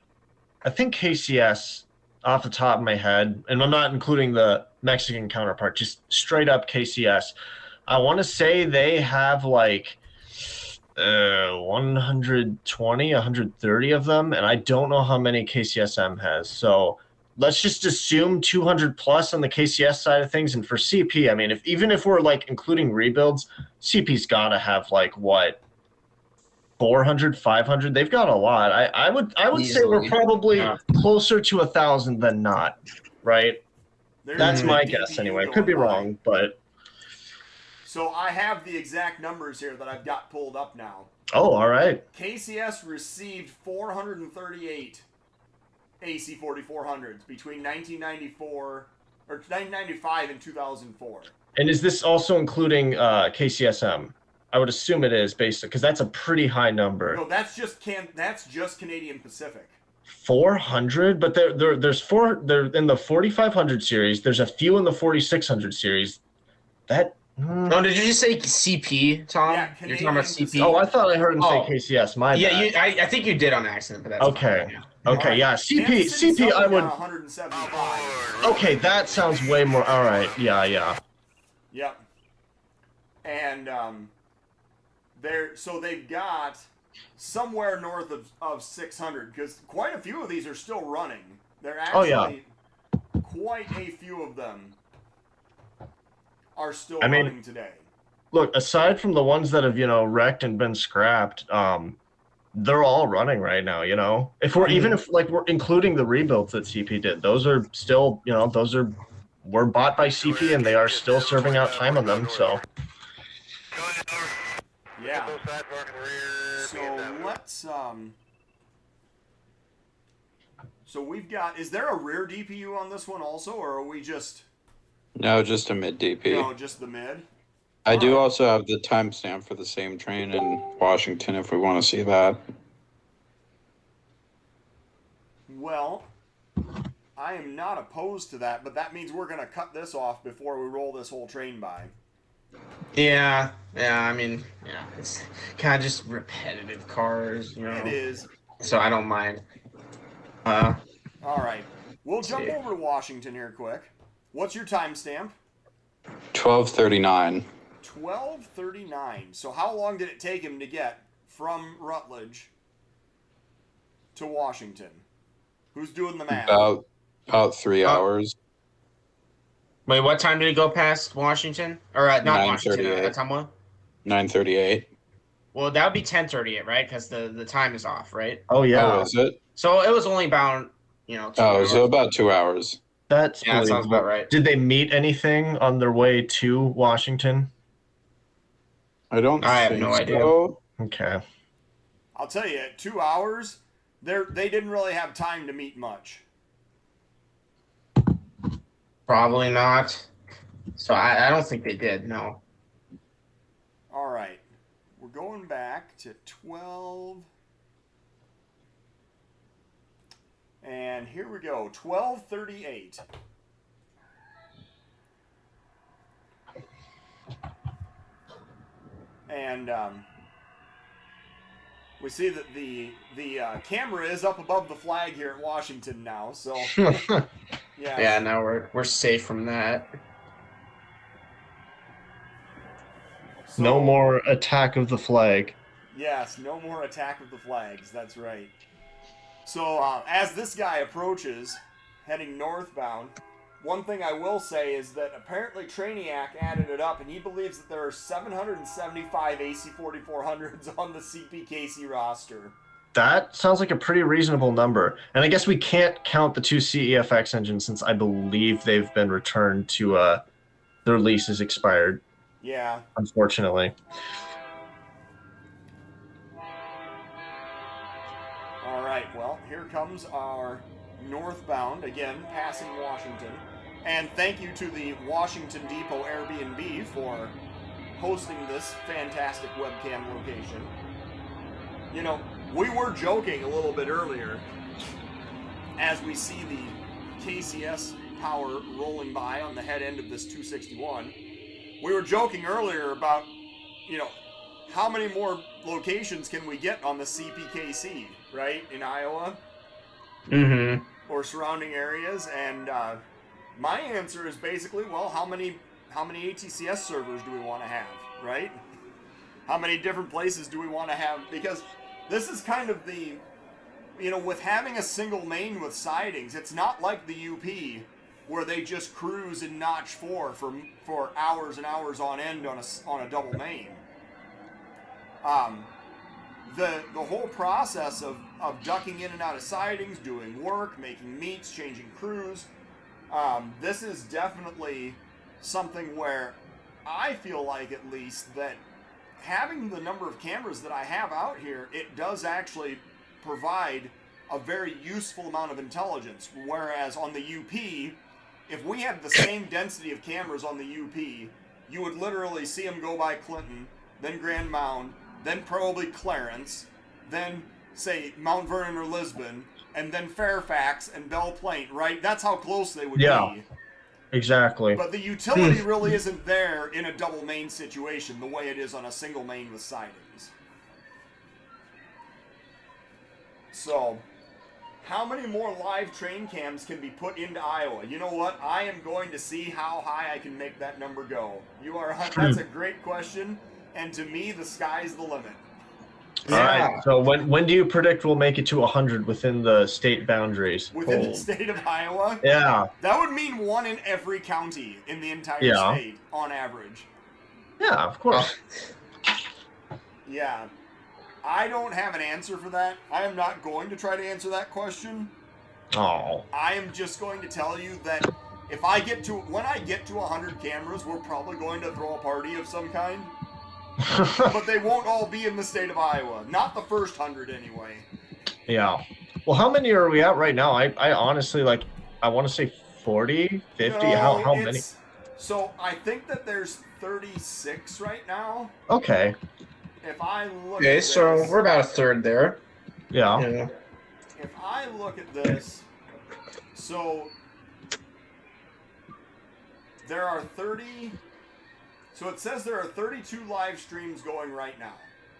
Speaker 4: KCS, off the top of my head, and I'm not including the Mexican counterpart, just straight up KCS, I want to say they have 120, 130 of them, and I don't know how many KCSM has. So let's just assume 200 plus on the KCS side of things. And for CP, I mean, even if we're including rebuilds, CP's got to have 400, 500. They've got a lot. I would say we're probably closer to 1,000 than not, right? That's my guess anyway. Could be wrong, but
Speaker 1: So I have the exact numbers here that I've got pulled up now.
Speaker 4: Oh, all right.
Speaker 1: KCS received 438 AC 4400s between 1995 and 2004.
Speaker 4: And is this also including KCSM? I would assume it is, based because that's a pretty high number.
Speaker 1: No, that's just Canadian Pacific.
Speaker 4: 400, but there's four. They're in the 4500 series. There's a few in the 4600 series. That.
Speaker 3: No, did you just say CP, Tom?
Speaker 1: Yeah,
Speaker 3: You're talking about CP.
Speaker 4: Oh, I thought I heard him
Speaker 3: Oh.
Speaker 4: say KCS. My bad.
Speaker 3: I think you did on accident, but that's
Speaker 4: Okay.
Speaker 3: fine, yeah.
Speaker 4: Okay,
Speaker 1: Alright.
Speaker 4: yeah.
Speaker 1: Kansas City's
Speaker 4: CP. I
Speaker 1: up
Speaker 4: would.
Speaker 1: down 175.
Speaker 4: Okay, that sounds way more. All right. Yeah.
Speaker 1: Yep. And they've got somewhere north of 600 because quite a few of these are still running. They're actually quite a few of them are still running today.
Speaker 4: Look, aside from the ones that have wrecked and been scrapped, they're all running right now. If we're we're including the rebuilds that CP did, those are still were bought by CP and they are still serving out time on them. So
Speaker 1: Yeah. So let's So we've got. Is there a rear DPU on this one also, or are we just?
Speaker 2: No, just a mid DP.
Speaker 1: No, just the mid.
Speaker 2: I do also have the timestamp for the same train in Washington if we want to see that.
Speaker 1: Well, I am not opposed to that, but that means we're going to cut this off before we roll this whole train by.
Speaker 3: Yeah. I mean, it's kind of just repetitive cars,
Speaker 1: It is.
Speaker 3: So I don't mind.
Speaker 1: All right. We'll jump over to Washington here quick. What's your timestamp?
Speaker 2: 12:39.
Speaker 1: 12:39. So how long did it take him to get from Rutledge to Washington? Who's doing the math?
Speaker 2: About 3 hours.
Speaker 3: Wait, what time did he go past Washington? Or not Washington, Ottumwa?
Speaker 2: 9:38.
Speaker 3: Well, that would be 10:38, right? Because the time is off, right?
Speaker 4: Oh yeah.
Speaker 2: Oh, is it?
Speaker 3: So it was only about 2 hours.
Speaker 2: So about 2 hours.
Speaker 4: That's
Speaker 3: Yeah, that sounds about right.
Speaker 4: Did they meet anything on their way to Washington?
Speaker 2: I
Speaker 3: have no idea.
Speaker 2: so.
Speaker 4: Okay.
Speaker 1: I'll tell you, at 2 hours, they didn't really have time to meet much.
Speaker 3: Probably not. So I don't think they did, no.
Speaker 1: All right. We're going back to 12. And here we go, 12:38. And we see that the camera is up above the flag here at Washington now. So
Speaker 3: Yeah, now we're safe from that.
Speaker 1: So,
Speaker 4: No more attack of the flag.
Speaker 1: Yes, no more attack of the flags. That's right. So as this guy approaches, heading northbound, one thing I will say is that apparently Trainiac added it up, and he believes that there are 775 AC 4400s on the CPKC roster.
Speaker 4: That sounds like a pretty reasonable number. And I guess we can't count the two CEFX engines since I believe they've been returned to their lease is expired,
Speaker 1: Yeah.
Speaker 4: unfortunately.
Speaker 1: All right, well, here comes our northbound, again, passing Washington. And thank you to the Washington Depot Airbnb for hosting this fantastic webcam location. We were joking a little bit earlier as we see the KCS power rolling by on the head end of this 261. We were joking earlier about, how many more locations can we get on the CPKC, right, in Iowa?
Speaker 3: Mm-hmm.
Speaker 1: Or surrounding areas, and my answer is basically, well, how many ATCS servers do we want to have, right? How many different places do we want to have? Because this is kind of the, with having a single main with sidings, it's not like the UP where they just cruise in notch 4 for hours and hours on end on a double main. The whole process of ducking in and out of sidings, doing work, making meets, changing crews, this is definitely something where I feel like, at least, that having the number of cameras that I have out here, it does actually provide a very useful amount of intelligence. Whereas on the UP, if we had the same density of cameras on the UP, you would literally see them go by Clinton, then Grand Mound, then probably Clarence, then, say, Mount Vernon or Lisbon, and then Fairfax and Belle Plainte, right? That's how close they would be.
Speaker 4: Exactly.
Speaker 1: But the utility really isn't there in a double main situation the way it is on a single main with sidings. So, how many more live train cams can be put into Iowa? You know what? I am going to see how high I can make that number go. That's a great question, and to me, the sky's the limit.
Speaker 4: All right. So when do you predict we'll make it to 100 within the state boundaries?
Speaker 1: Within the state of Iowa?
Speaker 4: Yeah.
Speaker 1: That would mean one in every county in the entire state, on average.
Speaker 4: Yeah, of course.
Speaker 1: Yeah. I don't have an answer for that. I am not going to try to answer that question.
Speaker 4: Oh.
Speaker 1: I am just going to tell you that when I get to 100 cameras, we're probably going to throw a party of some kind. But they won't all be in the state of Iowa. Not the first 100 anyway.
Speaker 4: Yeah. Well, how many are we at right now? I honestly, I want to say 40, 50.
Speaker 1: No,
Speaker 4: how many?
Speaker 1: So I think that there's 36 right now.
Speaker 4: Okay.
Speaker 1: If I look
Speaker 3: Okay,
Speaker 1: at this,
Speaker 3: so we're about a third there.
Speaker 4: Yeah.
Speaker 1: if I look at this, so there are 30. So it says there are 32 live streams going right now.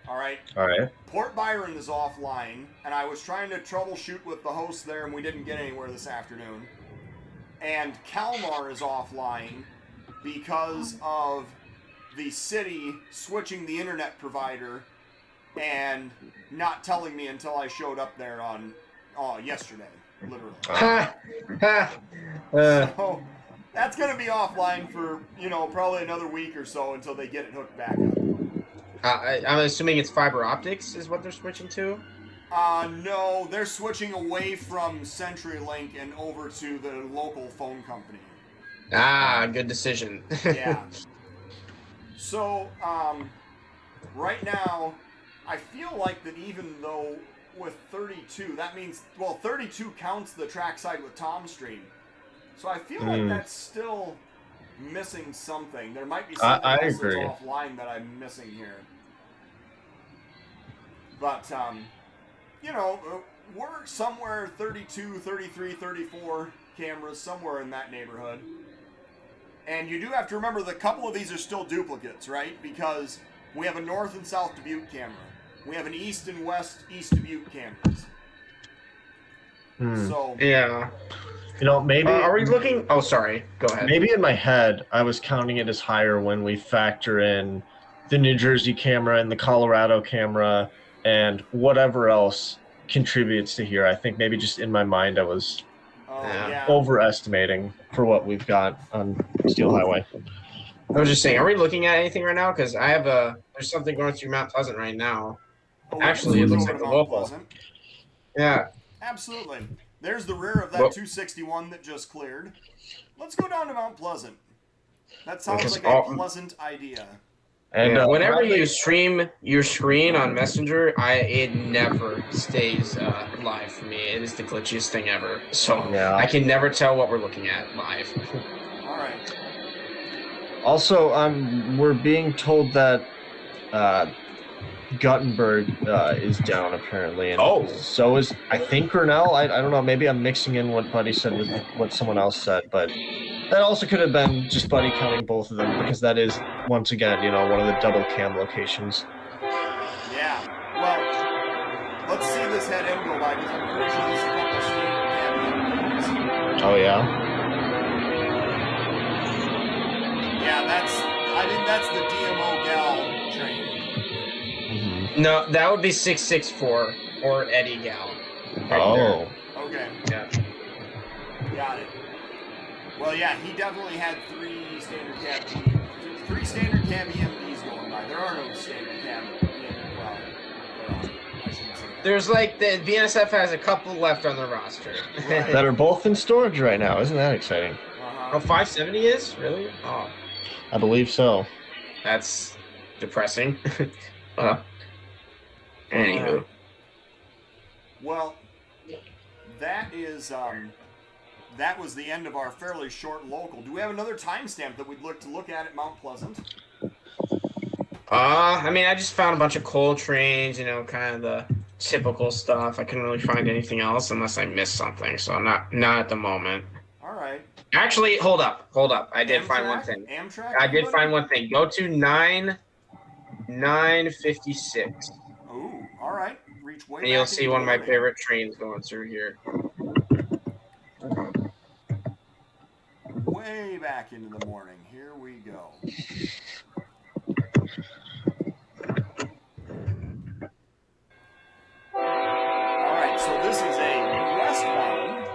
Speaker 1: All right.
Speaker 4: All right.
Speaker 1: Port Byron is offline, and I was trying to troubleshoot with the host there, and we didn't get anywhere this afternoon. And Kalmar is offline because of the city switching the internet provider and not telling me until I showed up there on yesterday, literally. So that's going to be offline for, probably another week or so until they get it hooked back up.
Speaker 3: I'm assuming it's fiber optics is what they're switching to?
Speaker 1: No, they're switching away from CenturyLink and over to the local phone company.
Speaker 3: Good decision.
Speaker 1: Yeah. So, right now, I feel like that even though with 32, that means, 32 counts the trackside with Tom stream. So I feel like that's still missing something. There might be something else that's offline that I'm missing here. But, we're somewhere 32, 33, 34 cameras, somewhere in that neighborhood. And you do have to remember that a couple of these are still duplicates, right? Because we have a north and south Dubuque camera. We have an east and west East Dubuque cameras. So
Speaker 3: yeah.
Speaker 4: Maybe...
Speaker 3: are we looking... Oh, sorry. Go ahead.
Speaker 4: Maybe in my head, I was counting it as higher when we factor in the New Jersey camera and the Colorado camera and whatever else contributes to here. I think maybe just in my mind I was overestimating for what we've got on Steel Highway.
Speaker 3: I was just saying, are we looking at anything right now? Because I have there's something going through Mount Pleasant right now. Actually, it looks like the local. Yeah.
Speaker 1: Absolutely. There's the rear of that 261 that just cleared. Let's go down to Mount Pleasant. That sounds like a pleasant idea.
Speaker 4: And
Speaker 3: whenever you stream your screen on Messenger, it never stays live for me. It is the glitchiest thing ever. So I can never tell what we're looking at live.
Speaker 1: All right.
Speaker 4: Also, we're being told that Guttenberg is down apparently, and so is I think Grinnell. I don't know. Maybe I'm mixing in what Buddy said with what someone else said, but that also could have been just Buddy counting both of them because that is once again, one of the double cam locations.
Speaker 1: Yeah. Well, let's see this head end go by because I'm pretty sure this is a couple of standard cam.
Speaker 4: Oh yeah.
Speaker 1: Yeah, that's the DMO Gal train.
Speaker 3: No, that would be 664 or Eddie Gal.
Speaker 4: Right
Speaker 1: Okay.
Speaker 3: Yeah.
Speaker 1: Got it. Well, yeah, he definitely had three standard cab EMDs going by. There are no standard cab I shouldn't say that.
Speaker 3: There's the BNSF has a couple left on their roster.
Speaker 1: Right.
Speaker 4: That are both in storage right now. Isn't that exciting?
Speaker 1: Uh-huh.
Speaker 3: Oh, 570 is? Really? Oh.
Speaker 4: I believe so.
Speaker 3: That's depressing. Anywho.
Speaker 1: Well, that is that was the end of our fairly short local. Do we have another timestamp that we'd look to look at Mount Pleasant?
Speaker 3: I mean, I just found a bunch of coal trains, kind of the typical stuff. I couldn't really find anything else unless I missed something, so I'm not at the moment.
Speaker 1: All right.
Speaker 3: Actually, hold up. I did find one thing.
Speaker 1: Amtrak?
Speaker 3: I did find one thing. Go to 956.
Speaker 1: Ooh, all right. Reach way
Speaker 3: And you'll
Speaker 1: back
Speaker 3: see
Speaker 1: into
Speaker 3: one of
Speaker 1: the
Speaker 3: my
Speaker 1: morning.
Speaker 3: favorite trains going through here.
Speaker 1: Way back into the morning. Here we go. All right, so this is a westbound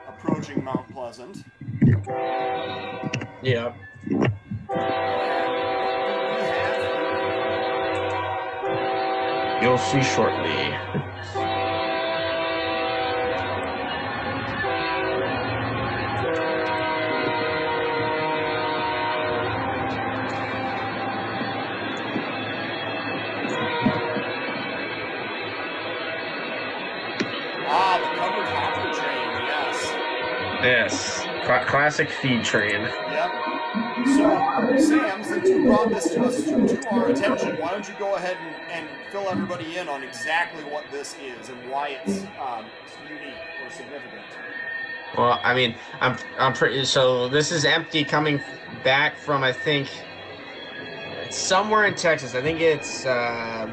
Speaker 1: approaching Mount Pleasant.
Speaker 3: Yeah. You'll see shortly.
Speaker 1: Ah, the covered hopper train, yes.
Speaker 3: Yes. Classic feed train.
Speaker 1: Yep. So, Sam, since you brought this to us to our attention, why don't you go ahead and fill everybody in on exactly what this is and why it's unique or significant.
Speaker 3: Well, I mean, I'm pretty. So this is empty, coming back from, I think, somewhere in Texas. I think it's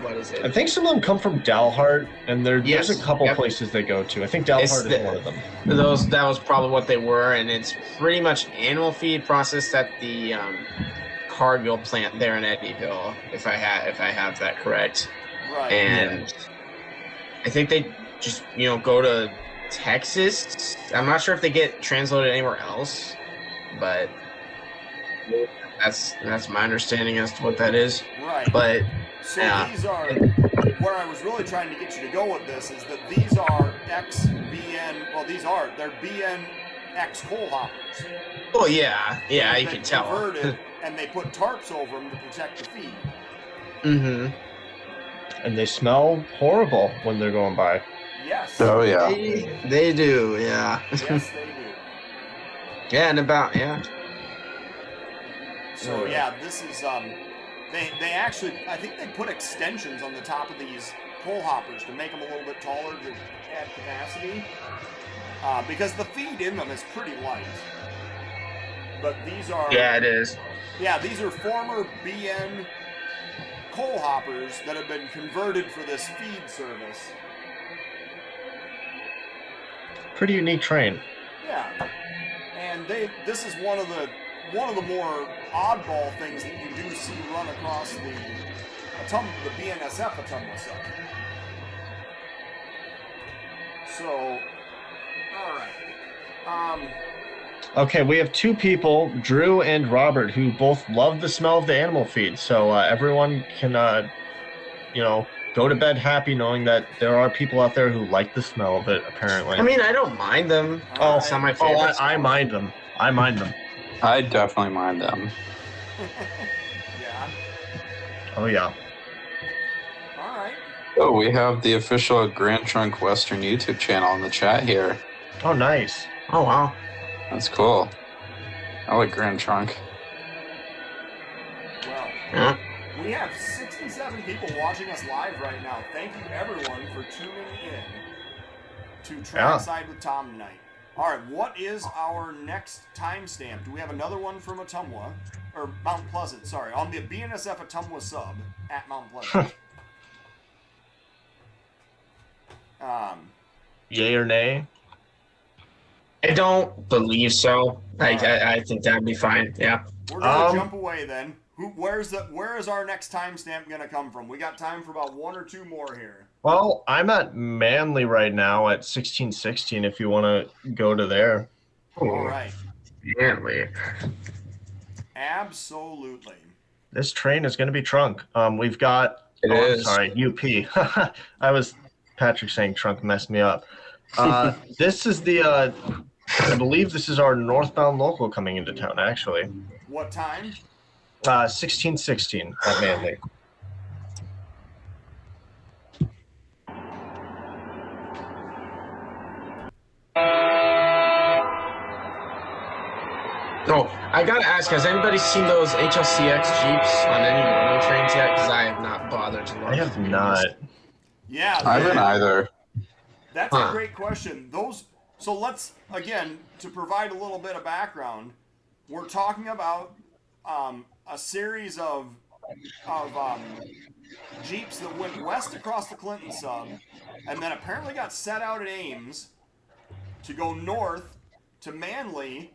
Speaker 3: what is it?
Speaker 4: I think some of them come from Dalhart, and there's
Speaker 3: Yes,
Speaker 4: a couple
Speaker 3: yep.
Speaker 4: places they go to. I think Dalhart is
Speaker 3: the-
Speaker 4: one of them.
Speaker 3: That was probably what they were, and it's pretty much animal feed processed at the Cargill plant there in Eddyville, if I have that correct.
Speaker 1: Right.
Speaker 3: And I think they just go to Texas. I'm not sure if they get transloaded anywhere else, but that's my understanding as to what that is.
Speaker 1: Right.
Speaker 3: But
Speaker 1: So
Speaker 3: yeah.
Speaker 1: these are, where I was really trying to get you to go with this is that these are they're BNX coal hoppers.
Speaker 3: oh yeah, you
Speaker 1: They've
Speaker 3: can
Speaker 1: been
Speaker 3: tell.
Speaker 1: converted, and they put tarps over them to protect the feed.
Speaker 3: Mm-hmm.
Speaker 4: And they smell horrible when they're going by.
Speaker 1: Yes.
Speaker 2: Oh yeah.
Speaker 3: They do, yeah.
Speaker 1: Yes, they do.
Speaker 3: Yeah, and about
Speaker 1: So yeah, this is they actually, I think they put extensions on the top of these coal hoppers to make them a little bit taller to add capacity, because the feed in them is pretty light. But these are
Speaker 3: it is.
Speaker 1: Yeah, these are former BN coal hoppers that have been converted for this feed service.
Speaker 4: Pretty unique train.
Speaker 1: Yeah, and this is one of the more oddball things that you do see run across the BNSF Ottumwa sub. So, all right.
Speaker 4: Okay, we have two people, Drew and Robert, who both love the smell of the animal feed. So everyone can, go to bed happy knowing that there are people out there who like the smell of it, apparently.
Speaker 3: I mean, I don't mind them.
Speaker 1: Oh,
Speaker 3: It's not my favorite.
Speaker 4: I mind them. I mind them.
Speaker 2: I definitely mind them.
Speaker 1: Yeah.
Speaker 4: Oh, yeah.
Speaker 1: All right.
Speaker 2: Oh, we have the official Grand Trunk Western YouTube channel in the chat here.
Speaker 4: Oh, nice.
Speaker 3: Oh wow.
Speaker 2: That's cool. I like Grand Trunk.
Speaker 1: Well,
Speaker 3: Yeah.
Speaker 1: we have 67 people watching us live right now. Thank you, everyone, for tuning in to Trackside with Tom tonight. All right, what is our next timestamp? Do we have another one from Ottumwa? Or Mount Pleasant, sorry. On the BNSF Ottumwa sub at Mount Pleasant.
Speaker 4: Yay or nay?
Speaker 3: I don't believe so. I think that'd be fine. Yeah.
Speaker 1: We're gonna jump away then. Where is our next timestamp gonna come from? We got time for about one or two more here.
Speaker 4: Well, I'm at Manly right now at 1616 if you want to go to there.
Speaker 1: All right.
Speaker 3: Manly.
Speaker 1: Absolutely.
Speaker 4: This train is going to be trunk. We've got...
Speaker 3: It is.
Speaker 4: Sorry, UP. Patrick saying trunk messed me up. This is the... I believe this is our northbound local coming into town, actually.
Speaker 1: What time?
Speaker 4: 1616 at Manly.
Speaker 3: Oh, I gotta ask, has anybody seen those HLCX Jeeps on any morning trains yet? Because I have not bothered to look.
Speaker 4: I have not.
Speaker 1: Yeah,
Speaker 2: I haven't either.
Speaker 1: That's a great question. So let's, again, to provide a little bit of background, we're talking about a series of Jeeps that went west across the Clinton sub and then apparently got set out at Ames to go north to Manly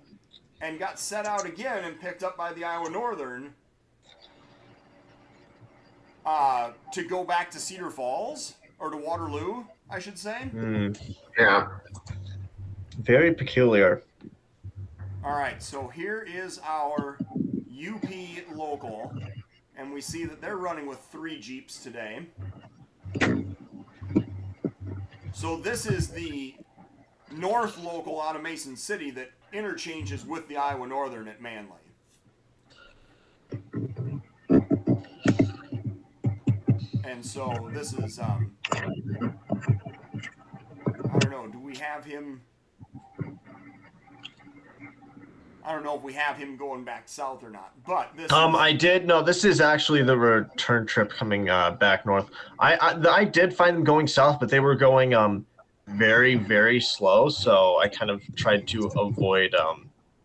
Speaker 1: and got set out again and picked up by the Iowa Northern to go back to Cedar Falls, or to Waterloo, I should say.
Speaker 3: Yeah.
Speaker 4: Very peculiar.
Speaker 1: All right, so here is our UP local, and we see that they're running with 3 Jeeps today. So this is the North local out of Mason City that interchanges with the Iowa Northern at Manly. And so this is, I don't know, do we have him? I don't know if we have him going back south or not, but this.
Speaker 4: I did. No, this is actually the return trip coming back north. I did find them going south, but they were going very, very slow. So I kind of tried to avoid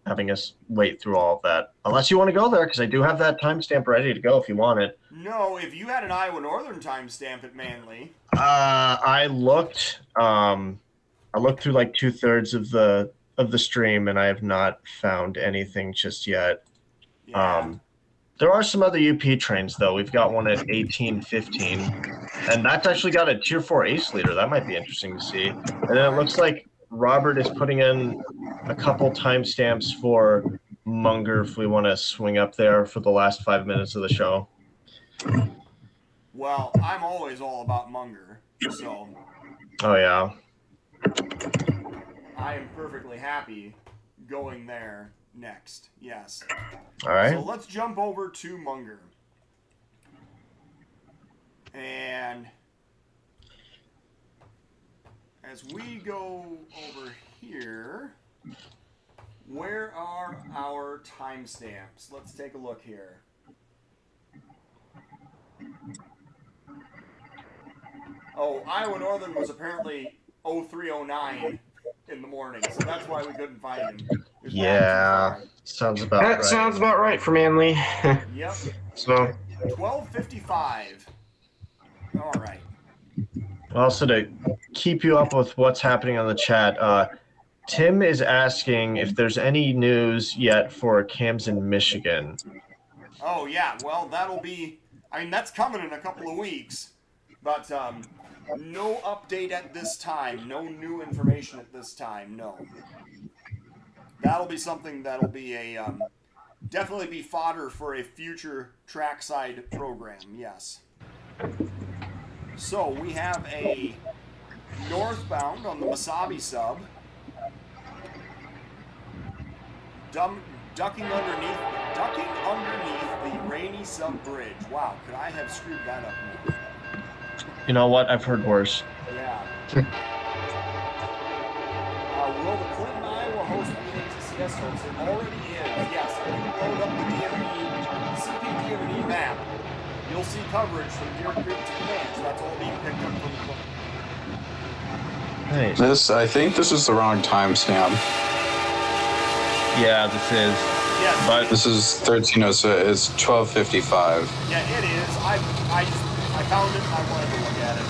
Speaker 4: having us wait through all of that. Unless you want to go there, because I do have that timestamp ready to go if you want it.
Speaker 1: No, if you had an Iowa Northern timestamp at Manly.
Speaker 4: I looked through like 2/3 of the stream, and I have not found anything just yet.
Speaker 1: Yeah.
Speaker 4: There are some other UP trains though. We've got one at 1815, and that's actually got a Tier 4 ace leader. That might be interesting to see. And then it looks like Robert is putting in a couple timestamps for Munger if we want to swing up there for the last 5 minutes of the show.
Speaker 1: Well, I'm always all about Munger, so
Speaker 4: Oh yeah.
Speaker 1: I am perfectly happy going there next. Yes.
Speaker 4: All right.
Speaker 1: So let's jump over to Munger. And as we go over here, where are our timestamps? Let's take a look here. Oh, Iowa Northern was apparently 0309 in the morning, so that's why we couldn't find him.
Speaker 4: Yeah, sounds about
Speaker 3: That
Speaker 4: right.
Speaker 3: sounds about right for Manly.
Speaker 1: Yep.
Speaker 3: So
Speaker 1: 12:55. All right.
Speaker 4: Also, to keep you up with what's happening on the chat, Tim is asking if there's any news yet for cams in Michigan.
Speaker 1: Oh yeah. Well, that'll be. I mean, that's coming in a couple of weeks, but no update at this time. No new information at this time. No. That'll be something that'll be a definitely be fodder for a future trackside program. Yes. So we have a northbound on the Missabe sub, ducking underneath the rainy sub bridge. Wow, could I have screwed that up more?
Speaker 4: You know what? I've heard worse.
Speaker 1: Yeah. Will the Clinton, Iowa host BNHCS host? It already is. Yes, if you load up the CPDME map, you'll see coverage from Deer Creek to Comanche. That's all being picked up from Clinton.
Speaker 4: Nice.
Speaker 2: I think this is the wrong timestamp.
Speaker 4: Yeah, this is.
Speaker 1: Yes.
Speaker 4: But
Speaker 2: This is 1306. It's 12:55.
Speaker 1: Yeah, it is. I found it and I wanted to look at it.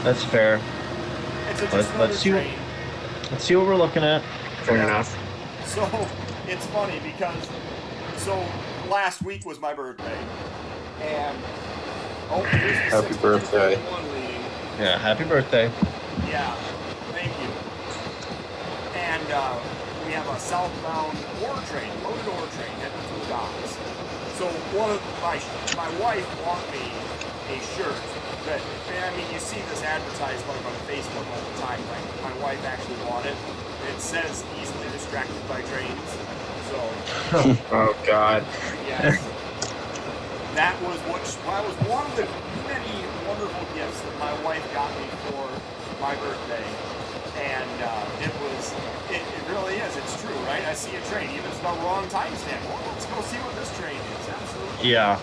Speaker 4: that's fair.
Speaker 1: It's just another
Speaker 4: let's see
Speaker 1: train.
Speaker 4: Let's see what we're looking at.
Speaker 3: fair enough.
Speaker 1: So it's funny because last week was my birthday, and here's the
Speaker 2: Happy birthday.
Speaker 1: 6:31 leading.
Speaker 4: Yeah, happy birthday.
Speaker 1: Yeah, thank you. And we have a southbound ore train, loaded ore train heading through docks. So my wife bought me a shirt that, I mean, you see this advertised like on Facebook all the time, right? My wife actually bought it. It says easily distracted by trains. So,
Speaker 3: Oh God.
Speaker 1: yes. that was one of the many wonderful gifts that my wife got me for my birthday. And it really is. It's true, right? I see a train, even if it's the wrong timestamp. Well, let's go see what this train is. Absolutely.
Speaker 4: Yeah,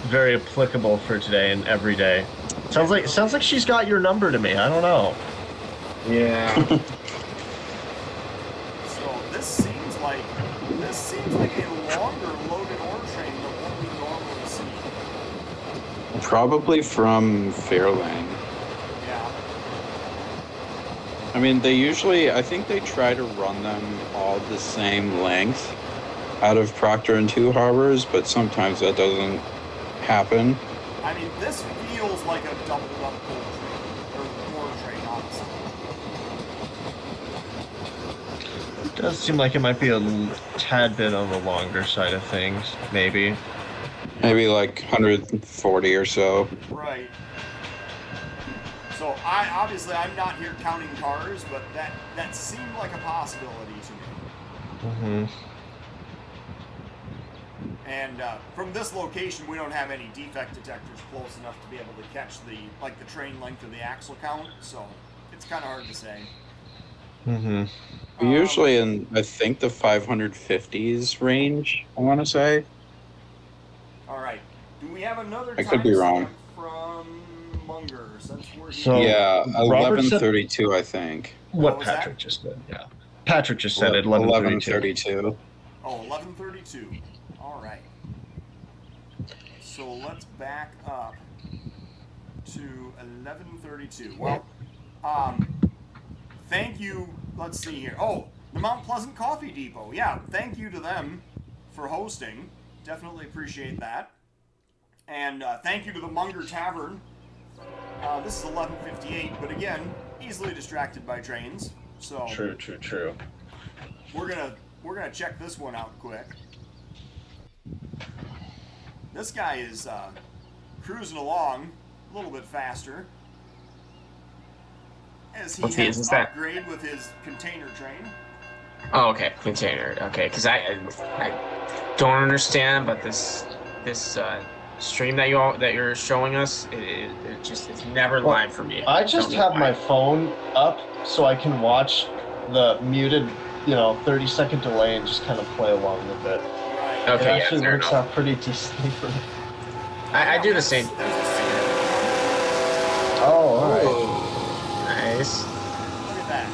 Speaker 4: very applicable for today and every day. Sounds like she's got your number to me. I don't know.
Speaker 3: Yeah.
Speaker 1: So this seems like a longer loaded ore train than what we normally see.
Speaker 2: Probably from Fairlane.
Speaker 1: Yeah.
Speaker 2: I mean, I think they try to run them all the same length out of Proctor and Two Harbors, but sometimes that doesn't happen.
Speaker 1: I mean, this feels like a doubled up coal train, or ore train, honestly.
Speaker 4: It does seem like it might be a tad bit on the longer side of things, maybe.
Speaker 2: Maybe like 140 or so.
Speaker 1: Right. So I'm not here counting cars, but that seemed like a possibility to me.
Speaker 4: Mm-hmm.
Speaker 1: And from this location, we don't have any defect detectors close enough to be able to catch the train length or the axle count, so it's kind of hard to say.
Speaker 4: Mm-hmm.
Speaker 2: Usually in, I think, the 550s range, I want to say.
Speaker 1: All right. Do we have another
Speaker 2: I could be wrong.
Speaker 1: from Munger, since we're here?
Speaker 4: So-
Speaker 2: Yeah,
Speaker 4: Robert said-
Speaker 2: 1132, I think.
Speaker 4: What
Speaker 1: was that?
Speaker 4: Patrick just said, yeah. Patrick just said it, 11:32.
Speaker 2: 1132.
Speaker 1: Oh, 11:32. All right. So let's back up to 11:32. Well, thank you. Let's see here. Oh, the Mount Pleasant Coffee Depot. Yeah, thank you to them for hosting. Definitely appreciate that. And thank you to the Munger Tavern. This is 11:58, but again, easily distracted by trains. So
Speaker 4: True.
Speaker 1: we're gonna check this one out quick. This guy is cruising along a little bit faster as he has upgrade with his container train.
Speaker 3: Oh, okay, container. Okay, because I don't understand, but this stream that you're showing us, it's never live for me.
Speaker 4: I just have my phone up so I can watch the muted, 30-second delay and just kind of play along with it.
Speaker 1: Right.
Speaker 3: Okay,
Speaker 4: It
Speaker 3: yeah,
Speaker 4: actually
Speaker 3: fair
Speaker 4: works
Speaker 3: enough.
Speaker 4: out pretty decently for me.
Speaker 3: I do the same.
Speaker 1: There's a cigarette.
Speaker 4: Oh, all right.
Speaker 3: Oh, nice.
Speaker 1: Look at that.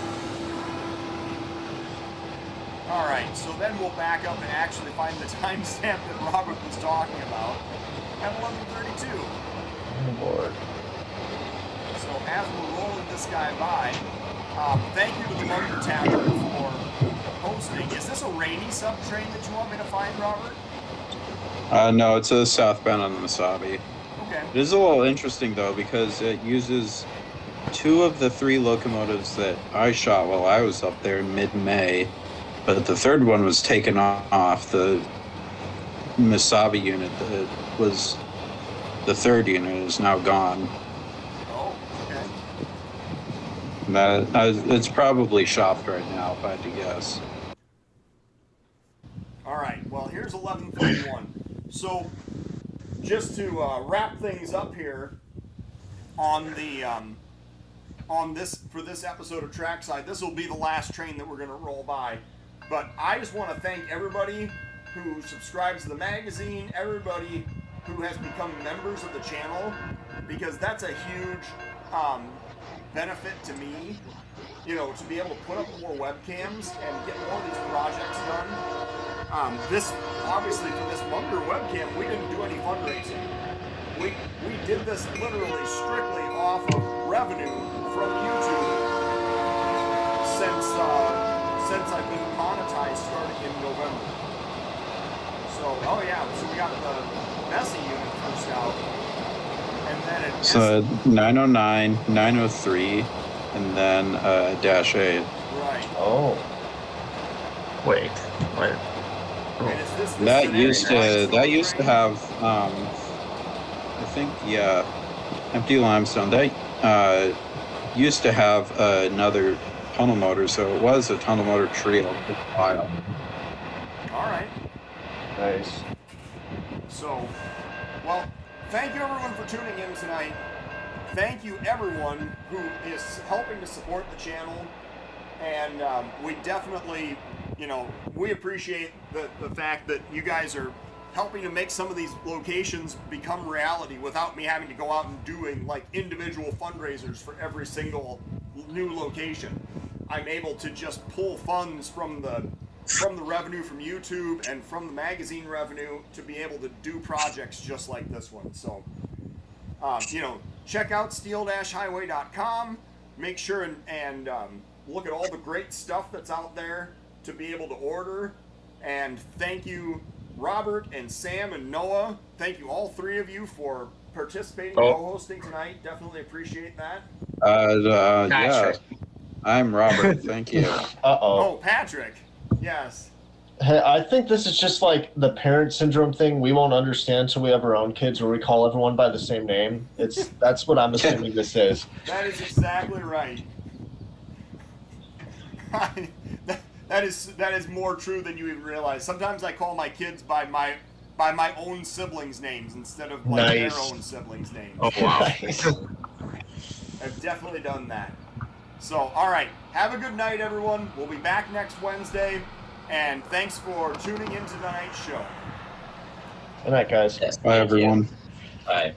Speaker 1: All right, so then we'll back up and actually find the timestamp that Robert was talking about at 11:32.
Speaker 4: Oh, Lord.
Speaker 1: So as we're rolling this guy by, thank you to the Munger Tavern for hosting. Is this a rainy sub-train that you want me to find, Robert?
Speaker 2: No, it's a southbound on the Missabe.
Speaker 1: Okay.
Speaker 2: It is a little interesting, though, because it uses 2 of the 3 locomotives that I shot while I was up there in mid-May, but the third one was taken off. The Missabe unit that was the third unit is now gone.
Speaker 1: Oh, okay.
Speaker 2: It's probably shopped right now, if I had to guess.
Speaker 1: All right. Well, here's 11:31. So, just to wrap things up here on the for this episode of Trackside, this will be the last train that we're going to roll by. But I just want to thank everybody who subscribes to the magazine, everybody who has become members of the channel, because that's a huge benefit to me, to be able to put up more webcams and get more of these projects done. This, obviously, for this Munger webcam, we didn't do any fundraising. We did this literally strictly off of revenue from YouTube since I've been monetized starting in November. So, so we got the Messi unit first out, and then it.
Speaker 2: So 909, 903, and then Dash 8.
Speaker 1: Right.
Speaker 4: Oh.
Speaker 3: Wait.
Speaker 1: And is this
Speaker 2: That used
Speaker 1: scenario?
Speaker 2: to have I think empty limestone. That used to have another tunnel motor, so it was a tunnel motor trio for a while.
Speaker 1: All right.
Speaker 4: Nice.
Speaker 1: So, Well, thank you everyone for tuning in tonight. Thank you everyone who is helping to support the channel. And we definitely, we appreciate the fact that you guys are helping to make some of these locations become reality without me having to go out and doing like individual fundraisers for every single new location. I'm able to just pull funds from the revenue from YouTube and from the magazine revenue to be able to do projects just like this one. So, check out steel-highway.com. Make sure and look at all the great stuff that's out there to be able to order. And thank you, Robert and Sam and Noah. Thank you, all three of you, for participating, co-hosting tonight. Definitely appreciate that.
Speaker 2: Yeah, I'm Robert. Thank you.
Speaker 1: Oh, Patrick. Yes.
Speaker 4: Hey, I think this is just like the parent syndrome thing we won't understand until we have our own kids, where we call everyone by the same name. That's what I'm assuming this is.
Speaker 1: That is exactly right. That is more true than you even realize. Sometimes I call my kids by my own siblings' names instead of like their own siblings' names.
Speaker 3: Oh wow!
Speaker 1: I've definitely done that. So, all right, have a good night, everyone. We'll be back next Wednesday, and thanks for tuning in to tonight's show.
Speaker 4: Good night, guys.
Speaker 6: Yes,
Speaker 2: Bye, everyone.
Speaker 6: Bye.